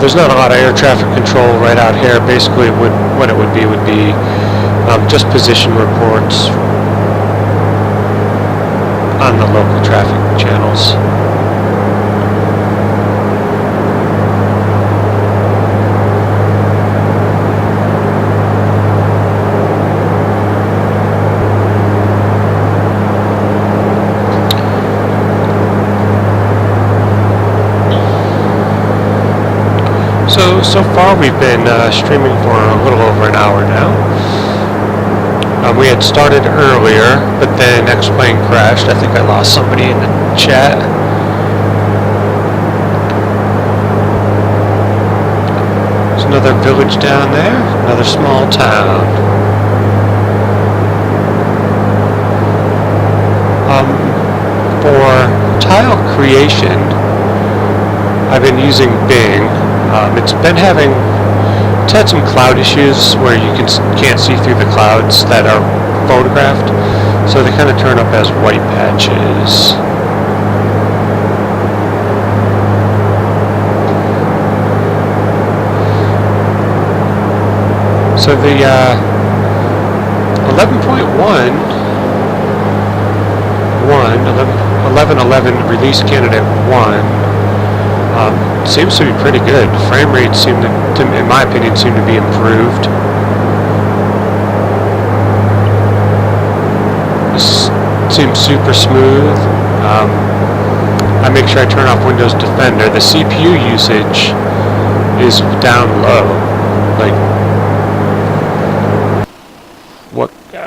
There's not a lot of air traffic control right out here. Basically, what it would be just position reports on the local traffic channels. So far we've been streaming for a little over an hour now. We had started earlier, but then next plane crashed. I think I lost somebody in the chat. There's another village down there, another small town. For tile creation, I've been using Bing. It's had some cloud issues where you can't see through the clouds that are photographed, so they kind of turn up as white patches. So the 11.11 release candidate 1 seems to be pretty good. Frame rates seem to, in my opinion, seem to be improved. This seems super smooth. I make sure I turn off Windows Defender. The CPU usage is down low. Like,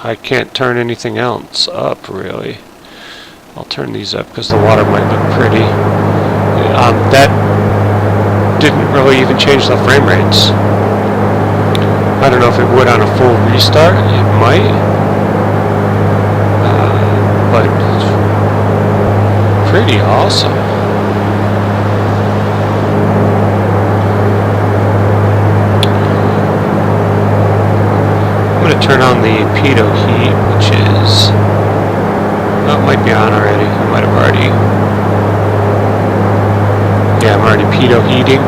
I can't turn anything else up, really. I'll turn these up because the water might look pretty. That didn't really even change the frame rates. I don't know if it would on a full restart. It might. But pretty awesome. I'm going to turn on the pitot heat, which is... Oh, it might be on already. I might have already... Yeah, I'm already pitot heating.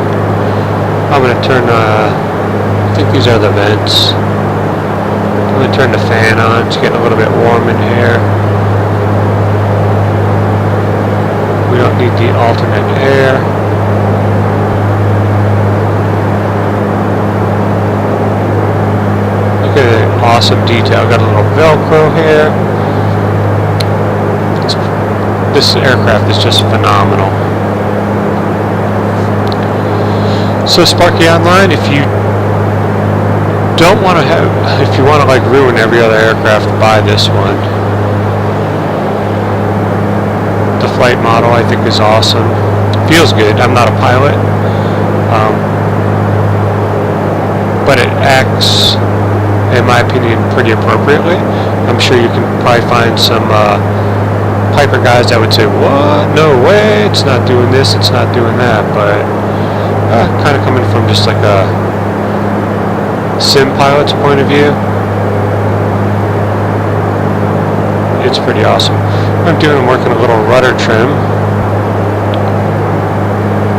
I'm going to turn, I think these are the vents. I'm going to turn the fan on. It's getting a little bit warm in here. We don't need the alternate air. Look at the awesome detail. Got a little Velcro here. This aircraft is just phenomenal. So Sparky Online, if you don't want to if you want to like ruin every other aircraft, buy this one. The flight model I think is awesome. Feels good. I'm not a pilot, but it acts, in my opinion, pretty appropriately. I'm sure you can probably find some Piper guys that would say, "What? No way! It's not doing this. It's not doing that." But kind of coming from just like a sim pilot's point of view, it's pretty awesome. I'm working a little rudder trim.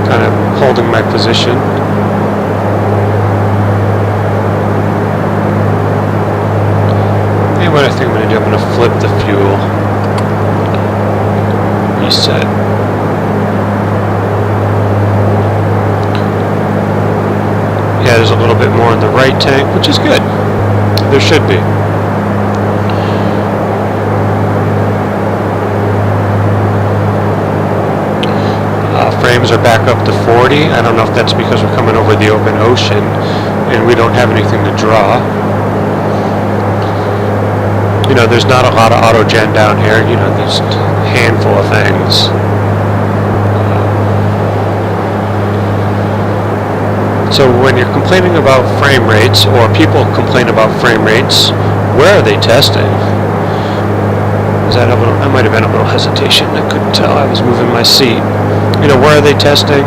kind of holding my position. And what I think I'm going to do, I'm going to flip the fuel. Reset. Yeah, there's a little bit more in the right tank, which is good. There should be. Frames are back up to 40. I don't know if that's because we're coming over the open ocean and we don't have anything to draw. You know, there's not a lot of auto-gen down here. You know, there's a handful of things. So when you're complaining about frame rates, or people complain about frame rates, where are they testing? Is that a little, I might have been a little hesitation. I couldn't tell. I was moving my seat. You know, where are they testing?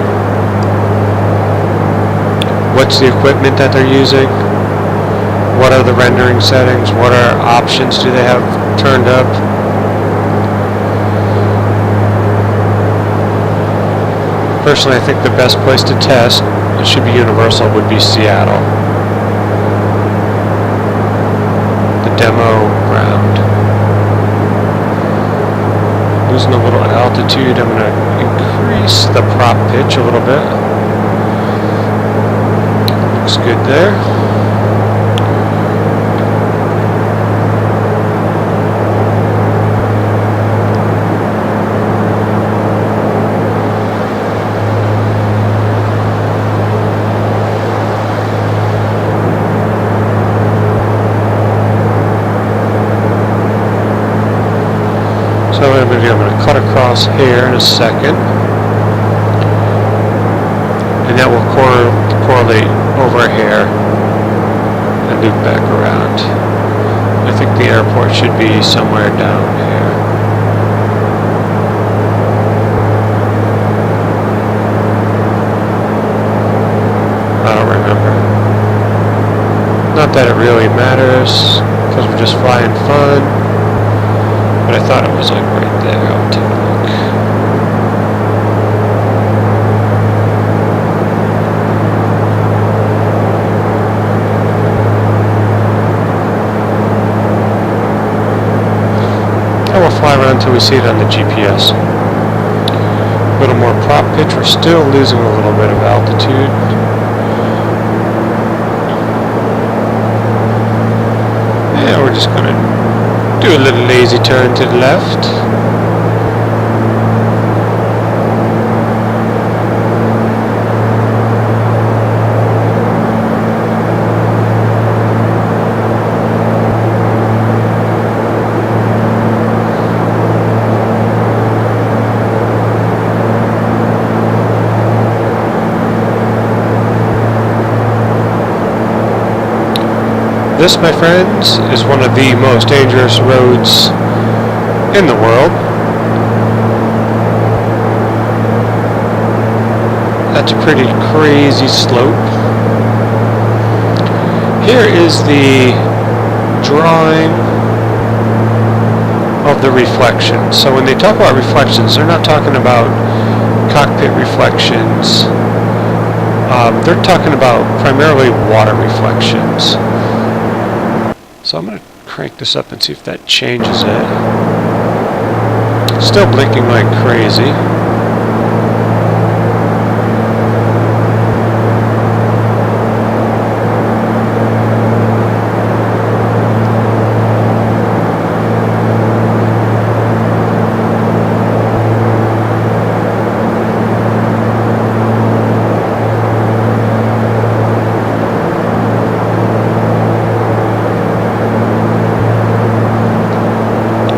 What's the equipment that they're using? What are the rendering settings? What are options do they have turned up? Personally, I think the best place to test, it should be universal, would be Seattle. The demo ground. Losing a little altitude, I'm going to increase the prop pitch a little bit. Looks good there. So what I'm going to do, I'm going to cut across here in a second, and that will correlate over here and loop back around. I think the airport should be somewhere down here. I don't remember. Not that it really matters, because we're just flying fun. But I thought it was like right there. I'll take a look. And we'll fly around until we see it on the GPS. A little more prop pitch. We're still losing a little bit of altitude. Yeah, we're just going to do a little lazy turn to the left. This, my friends, is one of the most dangerous roads in the world. That's a pretty crazy slope. Here is the drawing of the reflections. So when they talk about reflections, they're not talking about cockpit reflections. They're talking about primarily water reflections. So I'm going to crank this up and see if that changes it. Still blinking like crazy.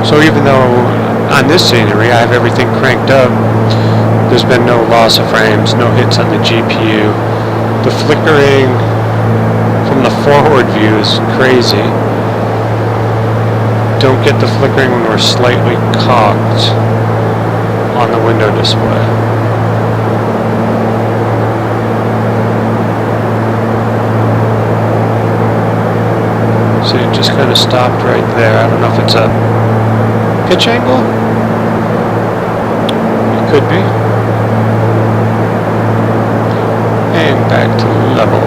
So even though on this scenery I have everything cranked up, there's been no loss of frames, no hits on the GPU. The flickering from the forward view is crazy. Don't get the flickering when we're slightly cocked on the window display. So it just kind of stopped right there. I don't know if it's a pitch angle? It could be. back to level.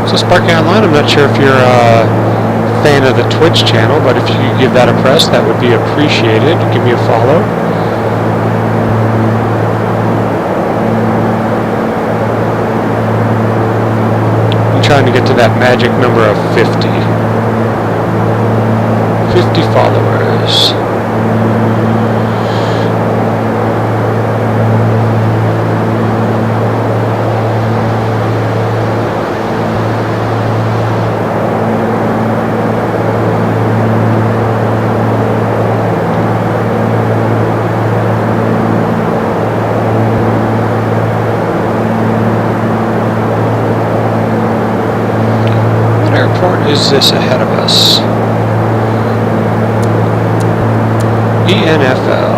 So Sparking Online, I'm not sure if you're a fan of the Twitch channel, but if you could give that a press, that would be appreciated. Give me a follow. I'm trying to get to that magic number of 50. 50 followers. Is this ahead of us? ENFL.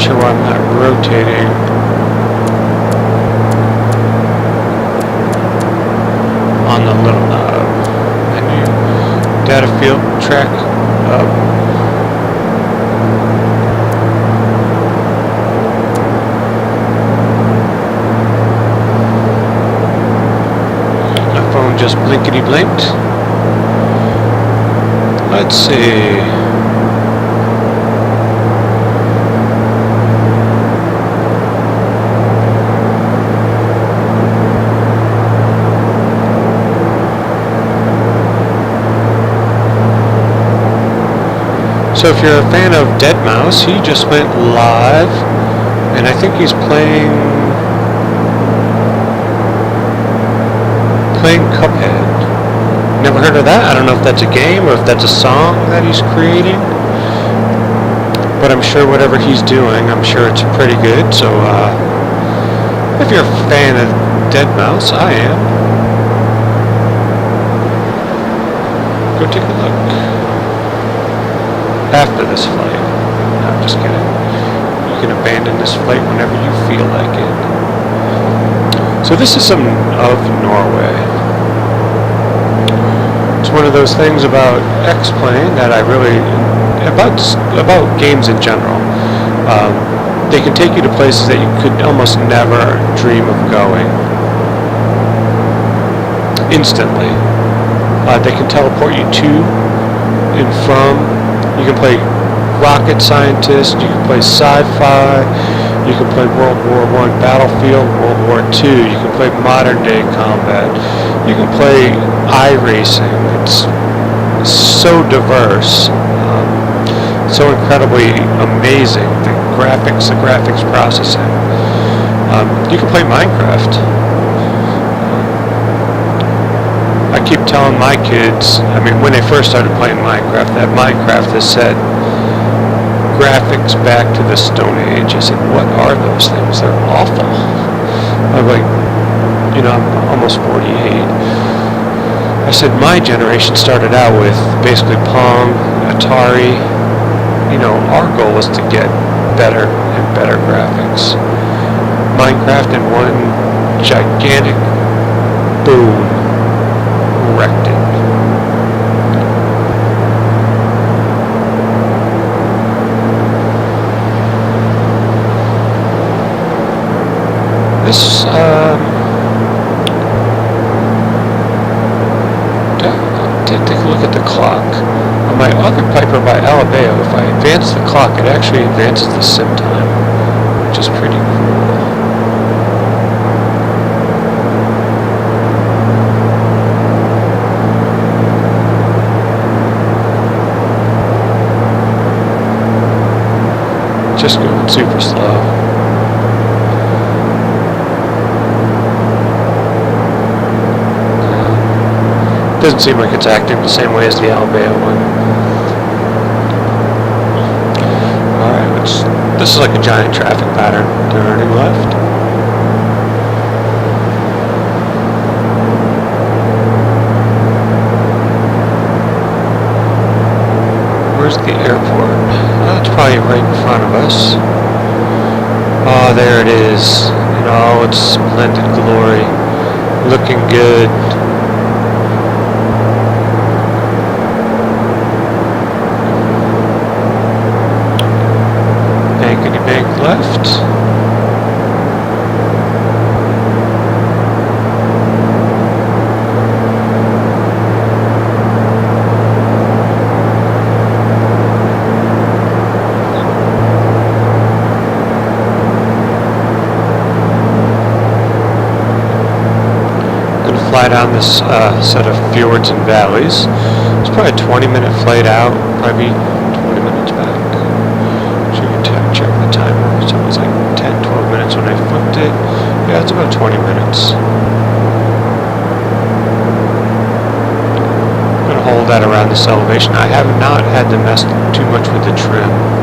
Sure why I'm not rotating. On the little menu, data field track up. My phone just blinkety blinked. Let's see. So if you're a fan of Deadmau5, he just went live, and I think he's playing Cuphead. Never heard of that. I don't know if that's a game or if that's a song that he's creating, but I'm sure whatever he's doing, I'm sure it's pretty good. So if you're a fan of Deadmau5, I am. Go take a look. After this flight. No, I'm just kidding. You can abandon this flight whenever you feel like it. So this is some of Norway. It's one of those things about X-Plane that I really... about games in general. They can take you to places that you could almost never dream of going. Instantly. They can teleport you to and from. You can play rocket scientist, you can play sci-fi, you can play World War I battlefield, World War II, you can play modern day combat, you can play iRacing. It's so diverse, so incredibly amazing, the graphics processing. You can play Minecraft. I keep telling my kids, I mean, when they first started playing Minecraft, that Minecraft has set graphics back to the Stone Age. I said, what are those things? They're awful. I'm like, you know, I'm almost 48. I said, my generation started out with basically Pong, Atari. You know, our goal was to get better and better graphics. Minecraft in one gigantic boom. Wrecked it. On my other Piper by Alabeo, if I advance the clock, it actually advances the sim time, which is pretty cool. Just going super slow. Doesn't seem like it's acting the same way as the Alabeo one. Alright, this is like a giant traffic pattern. Turning left. Where's the airport? Oh, it's probably right in front of us. Oh, there it is. In all its splendid glory. Looking good. Bankity bank left. Fly down this set of fjords and valleys. It's probably a 20-minute flight out, probably 20 minutes back. Check the timer. So it was like 10, 12 minutes when I flipped it. Yeah, it's about 20 minutes. I'm going to hold that around this elevation. I have not had to mess too much with the trim.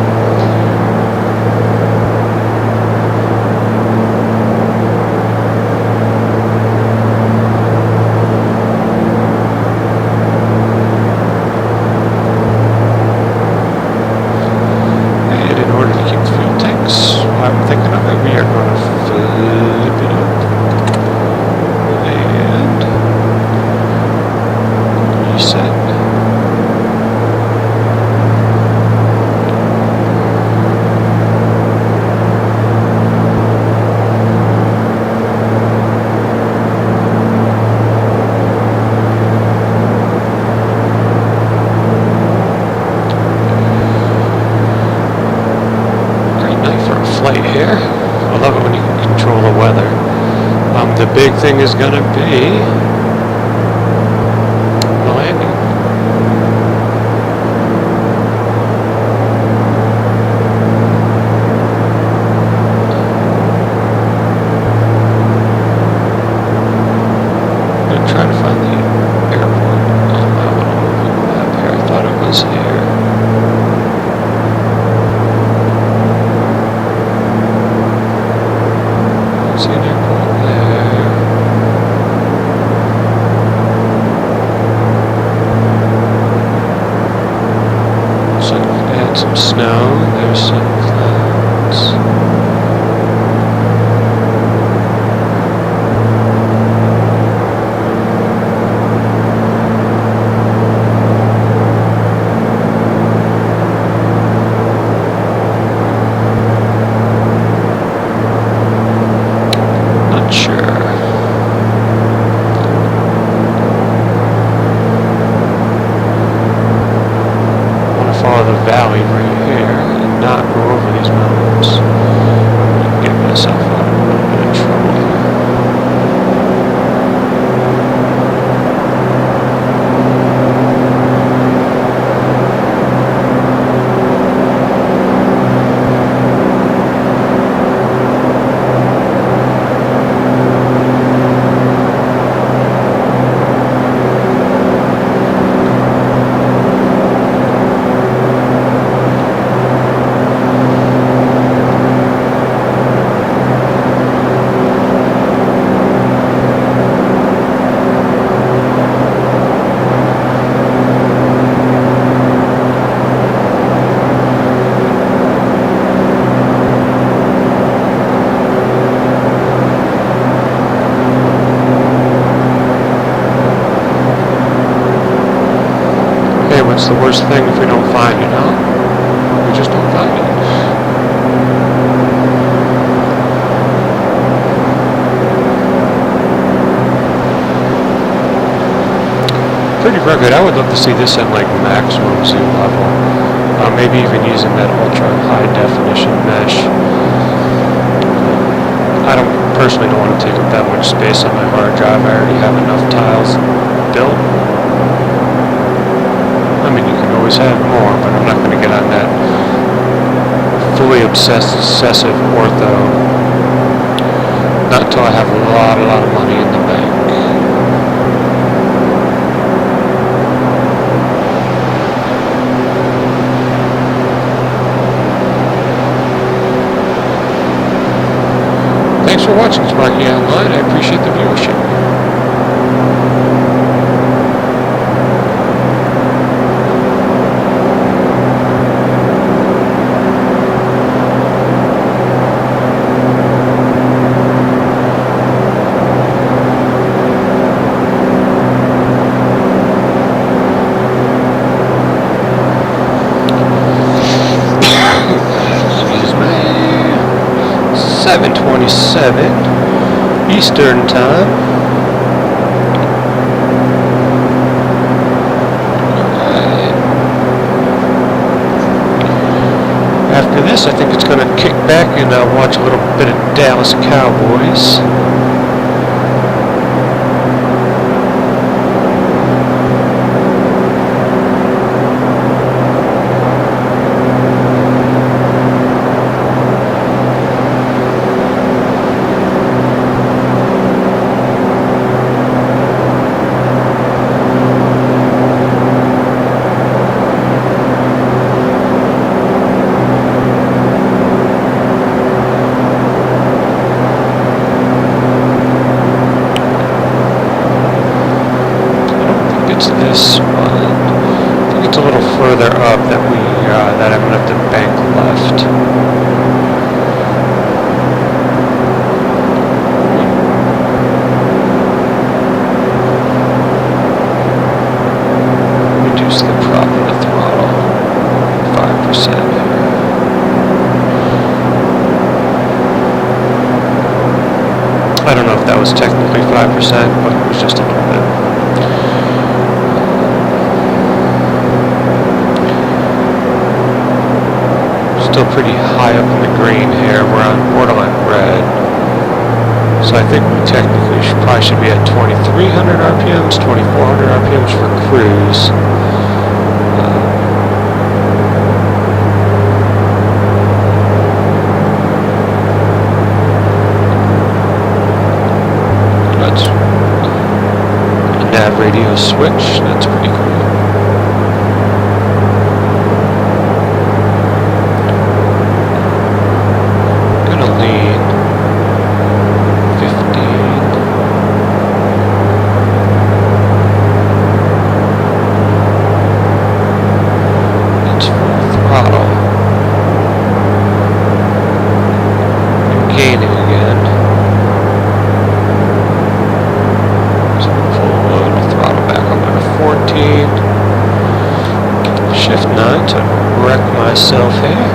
I'm thinking of it, we are going to flip it up and reset. Flight here. I love it when you can control the weather. The big thing is going to be the landing. I'm going to try to find the airport on my little moving map here. I thought it was here. See an airport there. So add some snow. There's some clouds. The valley right here and not go over these mountains. I'm gonna get myself out of a little bit of trouble here. What's the worst thing if we don't find it, huh? We just don't find it. pretty rugged. I would love to see this at like maximum zoom level. Maybe even using that ultra high definition mesh. I personally don't want to take up that much space on my hard drive. I already have enough tiles built. I mean, you can always have more, but I'm not going to get on that fully obsessive ortho. Not until I have a lot of money in the bank. Thanks for watching Squawking Online. I appreciate the viewership. Excuse me. 7:27 Eastern Time. Alright. After this, I think it's going to kick back and watch a little bit of Dallas Cowboys. This one. I think it's a little further up that that I'm gonna have to bank left. Reduce the prop of the throttle 5% here. I don't know if that was technically 5%, but it was just a little bit. Still pretty high up in the green here. We're on borderline red. So I think we technically should be at 2,300 RPMs, 2,400 RPMs for cruise. That's a nav radio switch. That's pretty cool. Shift 9 to wreck myself here.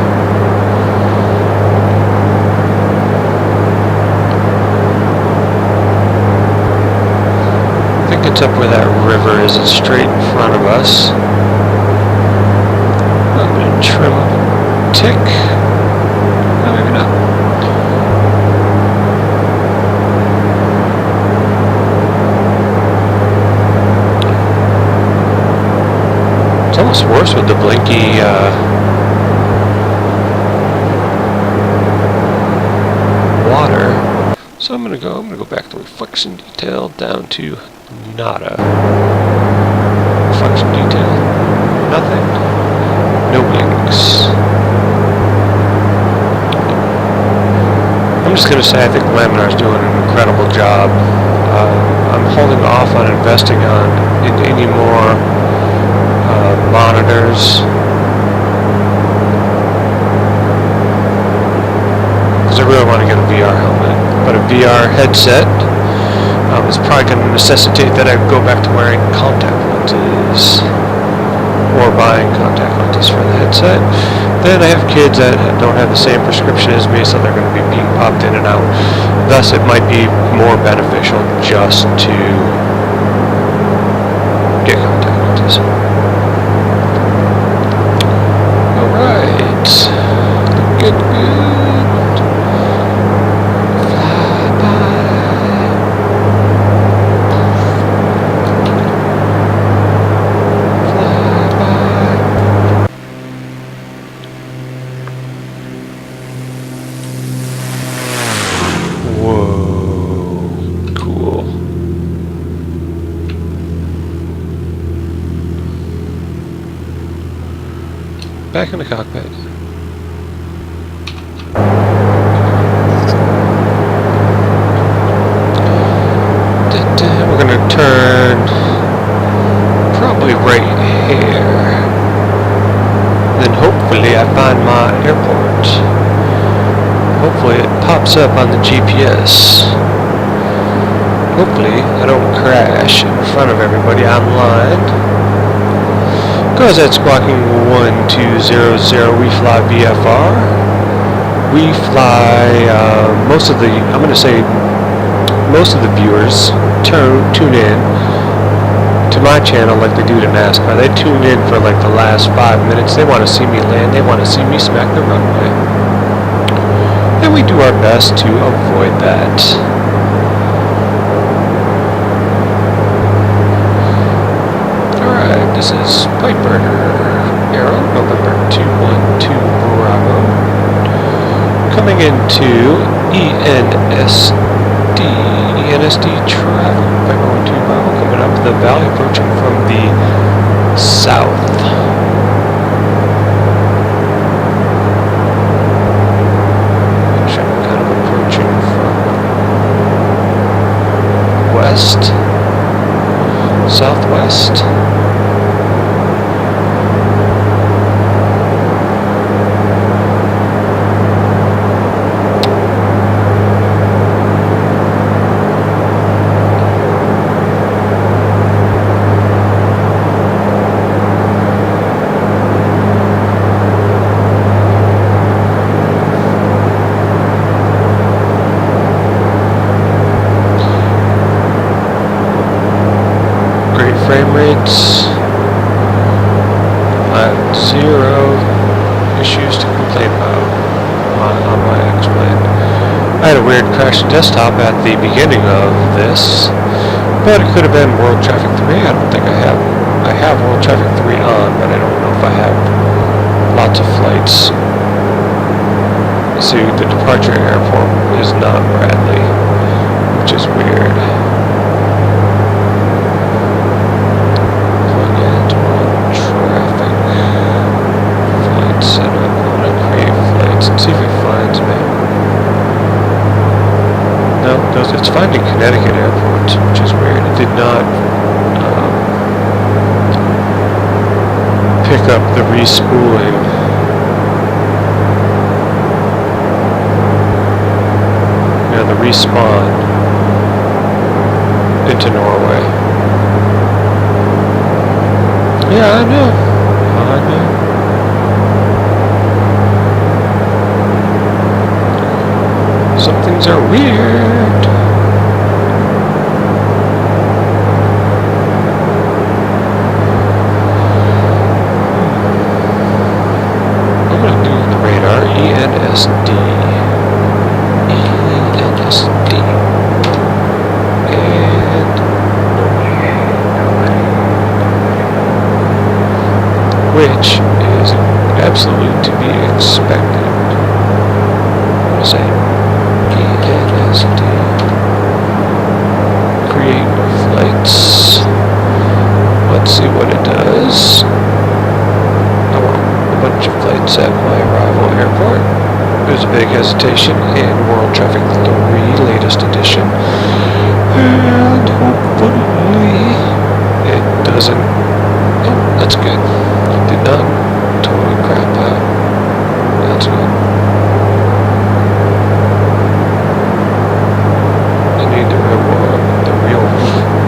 I think it's up where that river is. It's straight in front of us. I'm going to trim up a tick. No, maybe not. It's almost worse with the blinky water. So I'm gonna go back to reflection detail down to nada. Reflection detail, nothing, no blinks. I'm just gonna say I think Laminar's doing an incredible job. I'm holding off on investing in any more monitors, because I really want to get a VR helmet, but a VR headset is probably going to necessitate that I go back to wearing contact lenses or buying contact lenses for the headset. Then I have kids that don't have the same prescription as me, so they're going to be being popped in and out. Thus, it might be more beneficial just to Get contact lenses. Alright. Looking good. Fly by. Fly by. Whoa. Cool. Back in the cockpit. We're gonna turn probably right here. Then hopefully I find my airport. Hopefully it pops up on the GPS. Hopefully I don't crash in front of everybody online. Goes at Squawking1200, we fly VFR. We fly most of the, I'm going to say most of the viewers tune in to my channel like they do to NASCAR. They tune in for like the last 5 minutes. They want to see me land. They want to see me smack the runway. And we do our best to avoid that. This is Piper Arrow, November 212 Bravo, coming into ENSD travel, Piper 12 Bravo, coming up the valley, approaching from the south. Actually, I'm kind of approaching from west, southwest. Frame rates, zero issues to complain about on my X-Plane. I had a weird crash desktop at the beginning of this, but it could have been World Traffic 3. I don't think I have World Traffic 3 on, but I don't know if I have lots of flights. See, the departure airport is not Bradley, which is weird. See if it finds me. No, it's finding Connecticut Airport, which is weird. It did not pick up the respooling. Yeah, the respawn into Norway. Yeah, I know. Some things are weird. I'm going to do the radar ENSD. ENSD. And which is absolutely to be expected. What is that? ENSD. Create flights. Let's see what it does. I want a bunch of flights at my arrival airport. There's a big hesitation in World Traffic 3 latest edition. And hopefully it doesn't. Oh, that's good. It did not totally crap out. That's good.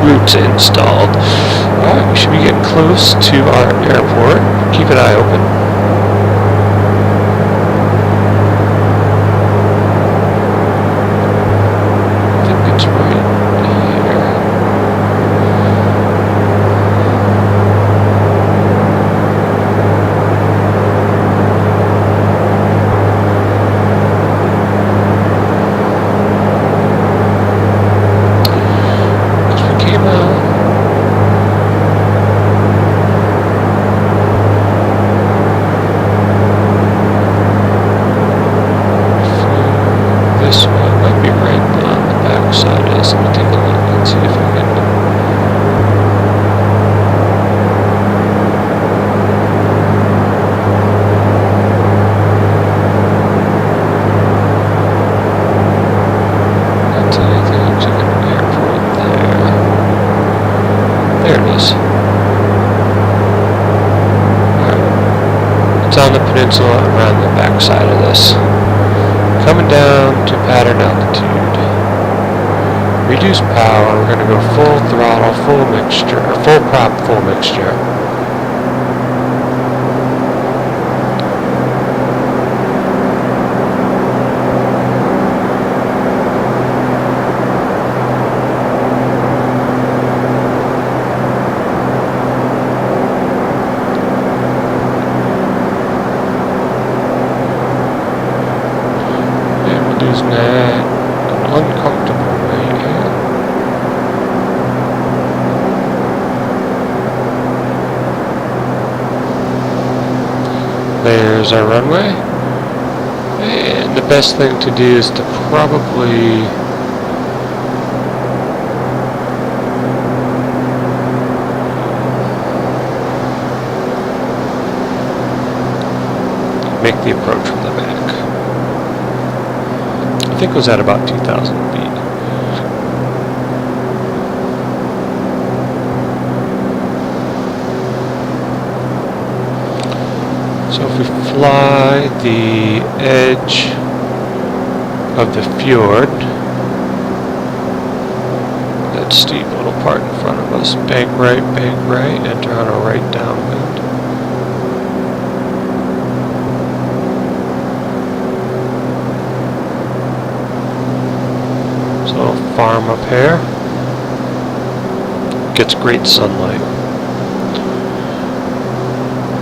Routes installed. Alright, we should be getting close to our airport. Keep an eye open. I think it's right here. It's on the peninsula around the backside of this. Coming down to pattern altitude. Reduce power, we're going to go full throttle, full mixture, or full prop, full mixture. Isn't that an uncomfortable rate here? There's our runway. And the best thing to do is to probably make the approach from the back. I think it was at about 2,000 feet. So if we fly the edge of the fjord, that steep little part in front of us, bank right, enter on a right downwind. Farm up here gets great sunlight.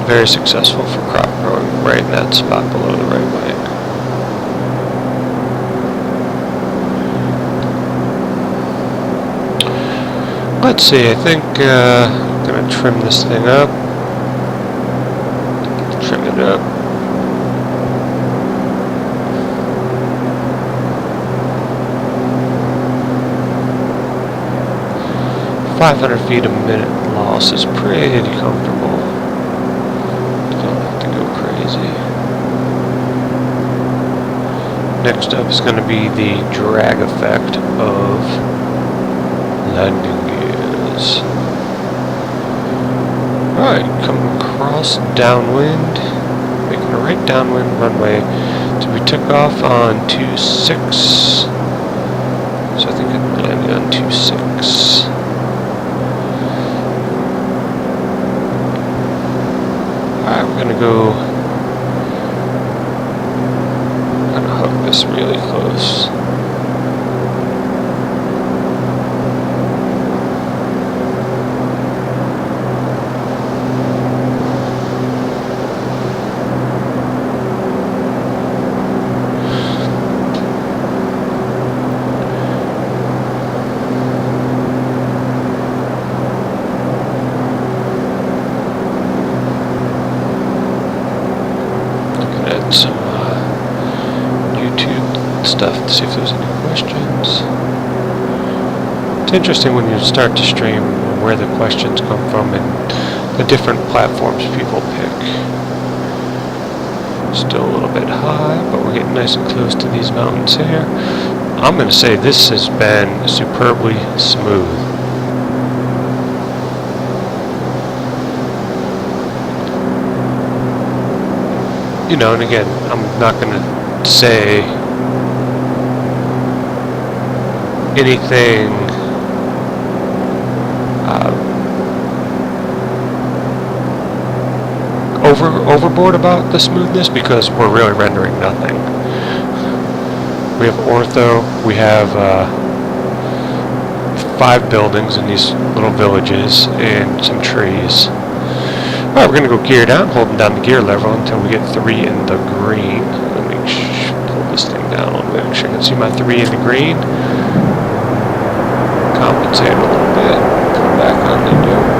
Very successful for crop growing right in that spot below the right wing. Let's see, I think I'm going to trim this thing up. Trim it up. 500 feet a minute loss is pretty comfortable. Don't have to go crazy. Next up is going to be the drag effect of landing gears. Alright, coming across downwind, making a right downwind runway. So we took off on 26. So I think it landed on 26. Alright, we're gonna go. I'm gonna hook this really close. Some YouTube stuff to see if there's any questions. It's interesting when you start to stream where the questions come from and the different platforms people pick. Still a little bit high, but we're getting nice and close to these mountains here. I'm going to say this has been superbly smooth. You know, and again, I'm not going to say anything overboard about the smoothness because we're really rendering nothing. We have ortho, we have 5 buildings in these little villages and some trees. Alright, we're going to go gear down, holding down the gear lever until we get 3 in the green. Let me pull this thing down a little bit, make sure I can see my 3 in the green. Compensate a little bit, put back on the yoke.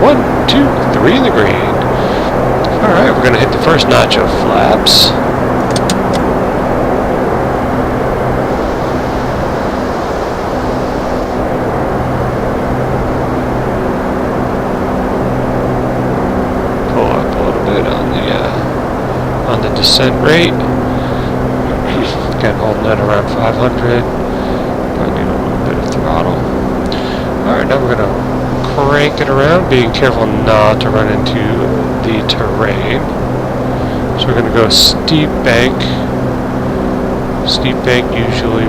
1, 2, 3 in the green. Alright, we're going to hit the first notch of flaps. Descent rate. Again, holding that around 500. Probably need a little bit of throttle. Alright, now we're going to crank it around, being careful not to run into the terrain. So we're going to go steep bank. Steep bank usually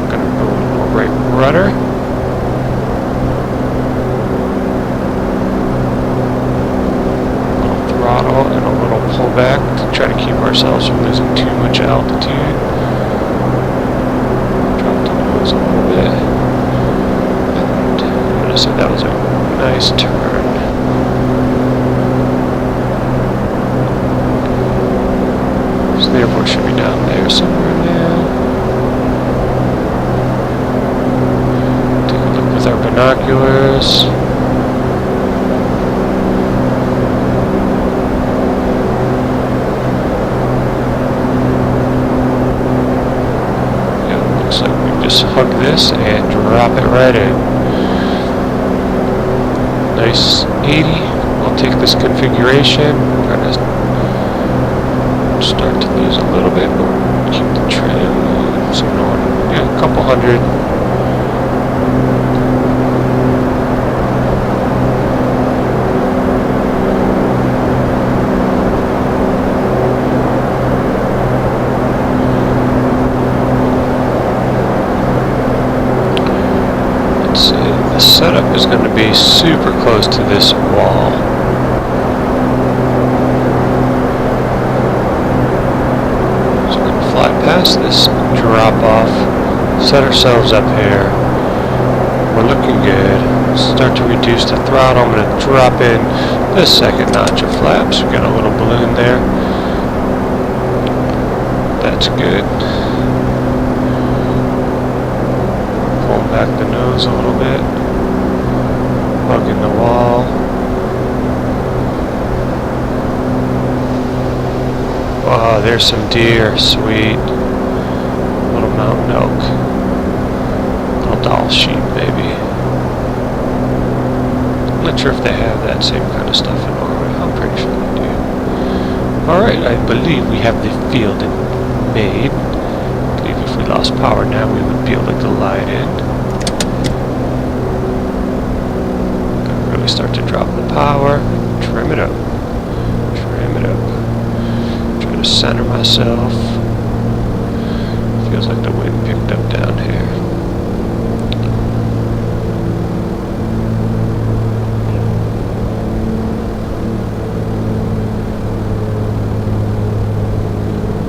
going to go right rudder. A little throttle and a little pullback to try to keep ourselves from losing too much altitude. Drop the nose a little bit. And so that was a nice turn. So the airport should be down there somewhere now. Take a look with our binoculars. Yeah, looks like we just hug this and drop it right in. Nice 80. I'll take this configuration. Try to start to lose a little bit, but keep the trim. So yeah, a couple hundred. Let's see. The setup is going to be super close to this wall. Past this drop off, set ourselves up here. We're looking good. Start to reduce the throttle. I'm going to drop in the second notch of flaps. We got a little balloon there. That's good. Pull back the nose a little bit. Hugging the wall. Oh, there's some deer. Sweet. Little mountain elk. Little doll sheep, maybe. I'm not sure if they have that same kind of stuff in Norway. I'm pretty sure they do. Alright, I believe we have the field made. I believe if we lost power now, we would be able to glide in. Gotta really start to drop the power. Trim it up. Trim it up. To center myself. Feels like the wind picked up down here.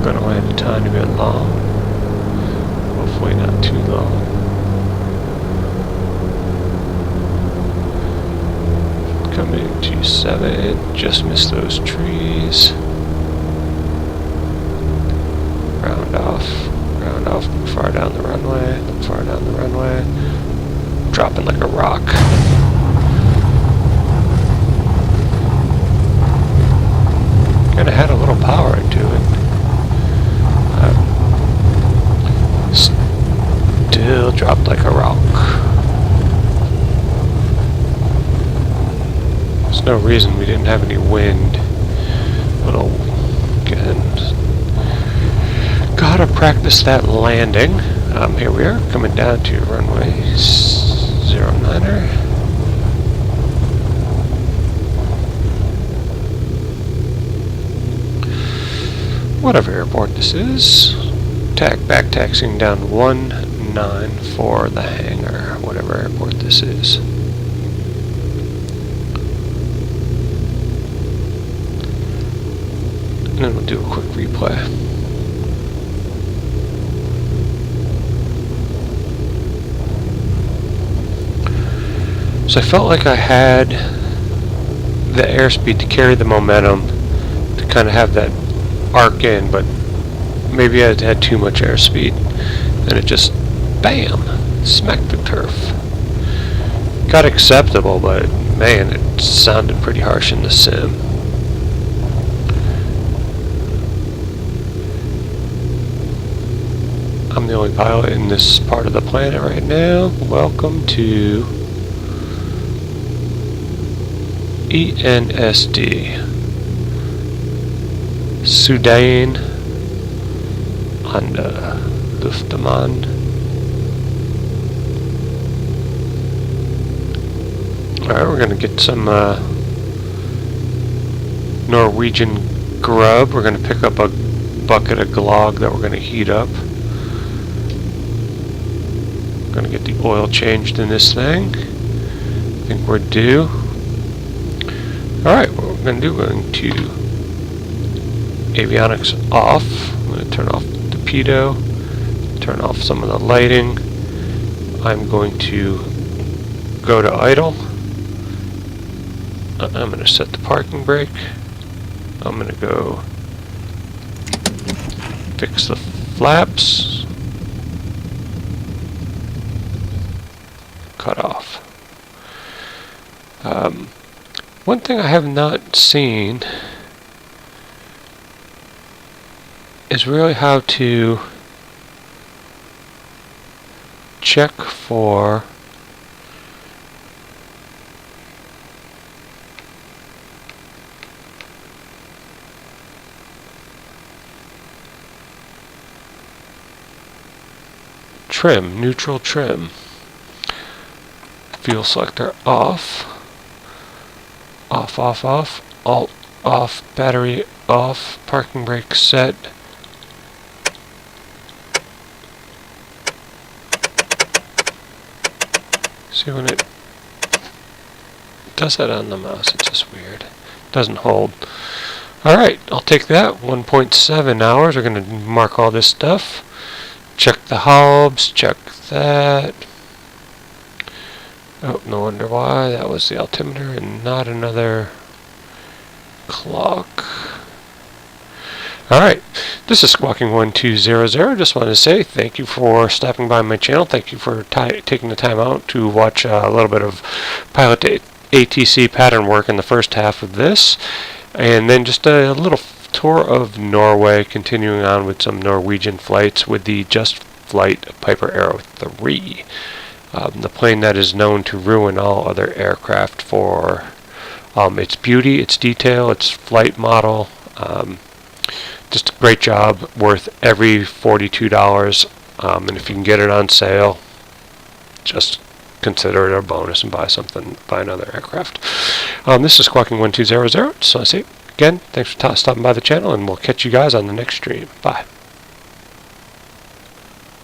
Gonna land a tiny bit long. Hopefully not too long. Coming to 7, just missed those trees. Round off, far down the runway, dropping like a rock. Kinda had a little power into it. Still dropped like a rock. There's no reason we didn't have any wind. Little, again, gotta practice that landing. Here we are, coming down to runway 09er. Whatever airport this is. Back taxiing down 19 for the hangar. Whatever airport this is. And then we'll do a quick replay. So I felt like I had the airspeed to carry the momentum to kind of have that arc in, but maybe I had too much airspeed and it just, bam, smacked the turf. Got acceptable, but man, it sounded pretty harsh in the sim. I'm the only pilot in this part of the planet right now. Welcome to ENSD, Sudan and Lufthansa. Alright, we're going to get some Norwegian grub. We're going to pick up a bucket of glog that we're going to heat up. Going to get the oil changed in this thing. I think we're due. Alright, what we're going to do, we're going to avionics off. I'm going to turn off the pitot, turn off some of the lighting. I'm going to go to idle. I'm going to set the parking brake. I'm going to go fix the flaps. Cut off. One thing I have not seen is really how to check for trim, neutral trim. Fuel selector off. Off, off, off. Alt off, battery off, parking brake set. See, when it does that on the mouse, it's just weird. Doesn't hold. Alright, I'll take that. 1.7 hours. We're going to mark all this stuff. Check the hubs, check that. Oh, no wonder why. That was the altimeter and not another clock. Alright, this is Squawking1200. Just wanted to say thank you for stopping by my channel. Thank you for taking the time out to watch a little bit of pilot ATC pattern work in the first half of this. And then just a little tour of Norway, continuing on with some Norwegian flights with the Just Flight Piper ArrowIII. The plane that is known to ruin all other aircraft for its beauty, its detail, its flight model. Just a great job, worth every $42. And if you can get it on sale, just consider it a bonus and buy another aircraft. This is Squawking1200. So I say again, thanks for stopping by the channel, and we'll catch you guys on the next stream. Bye.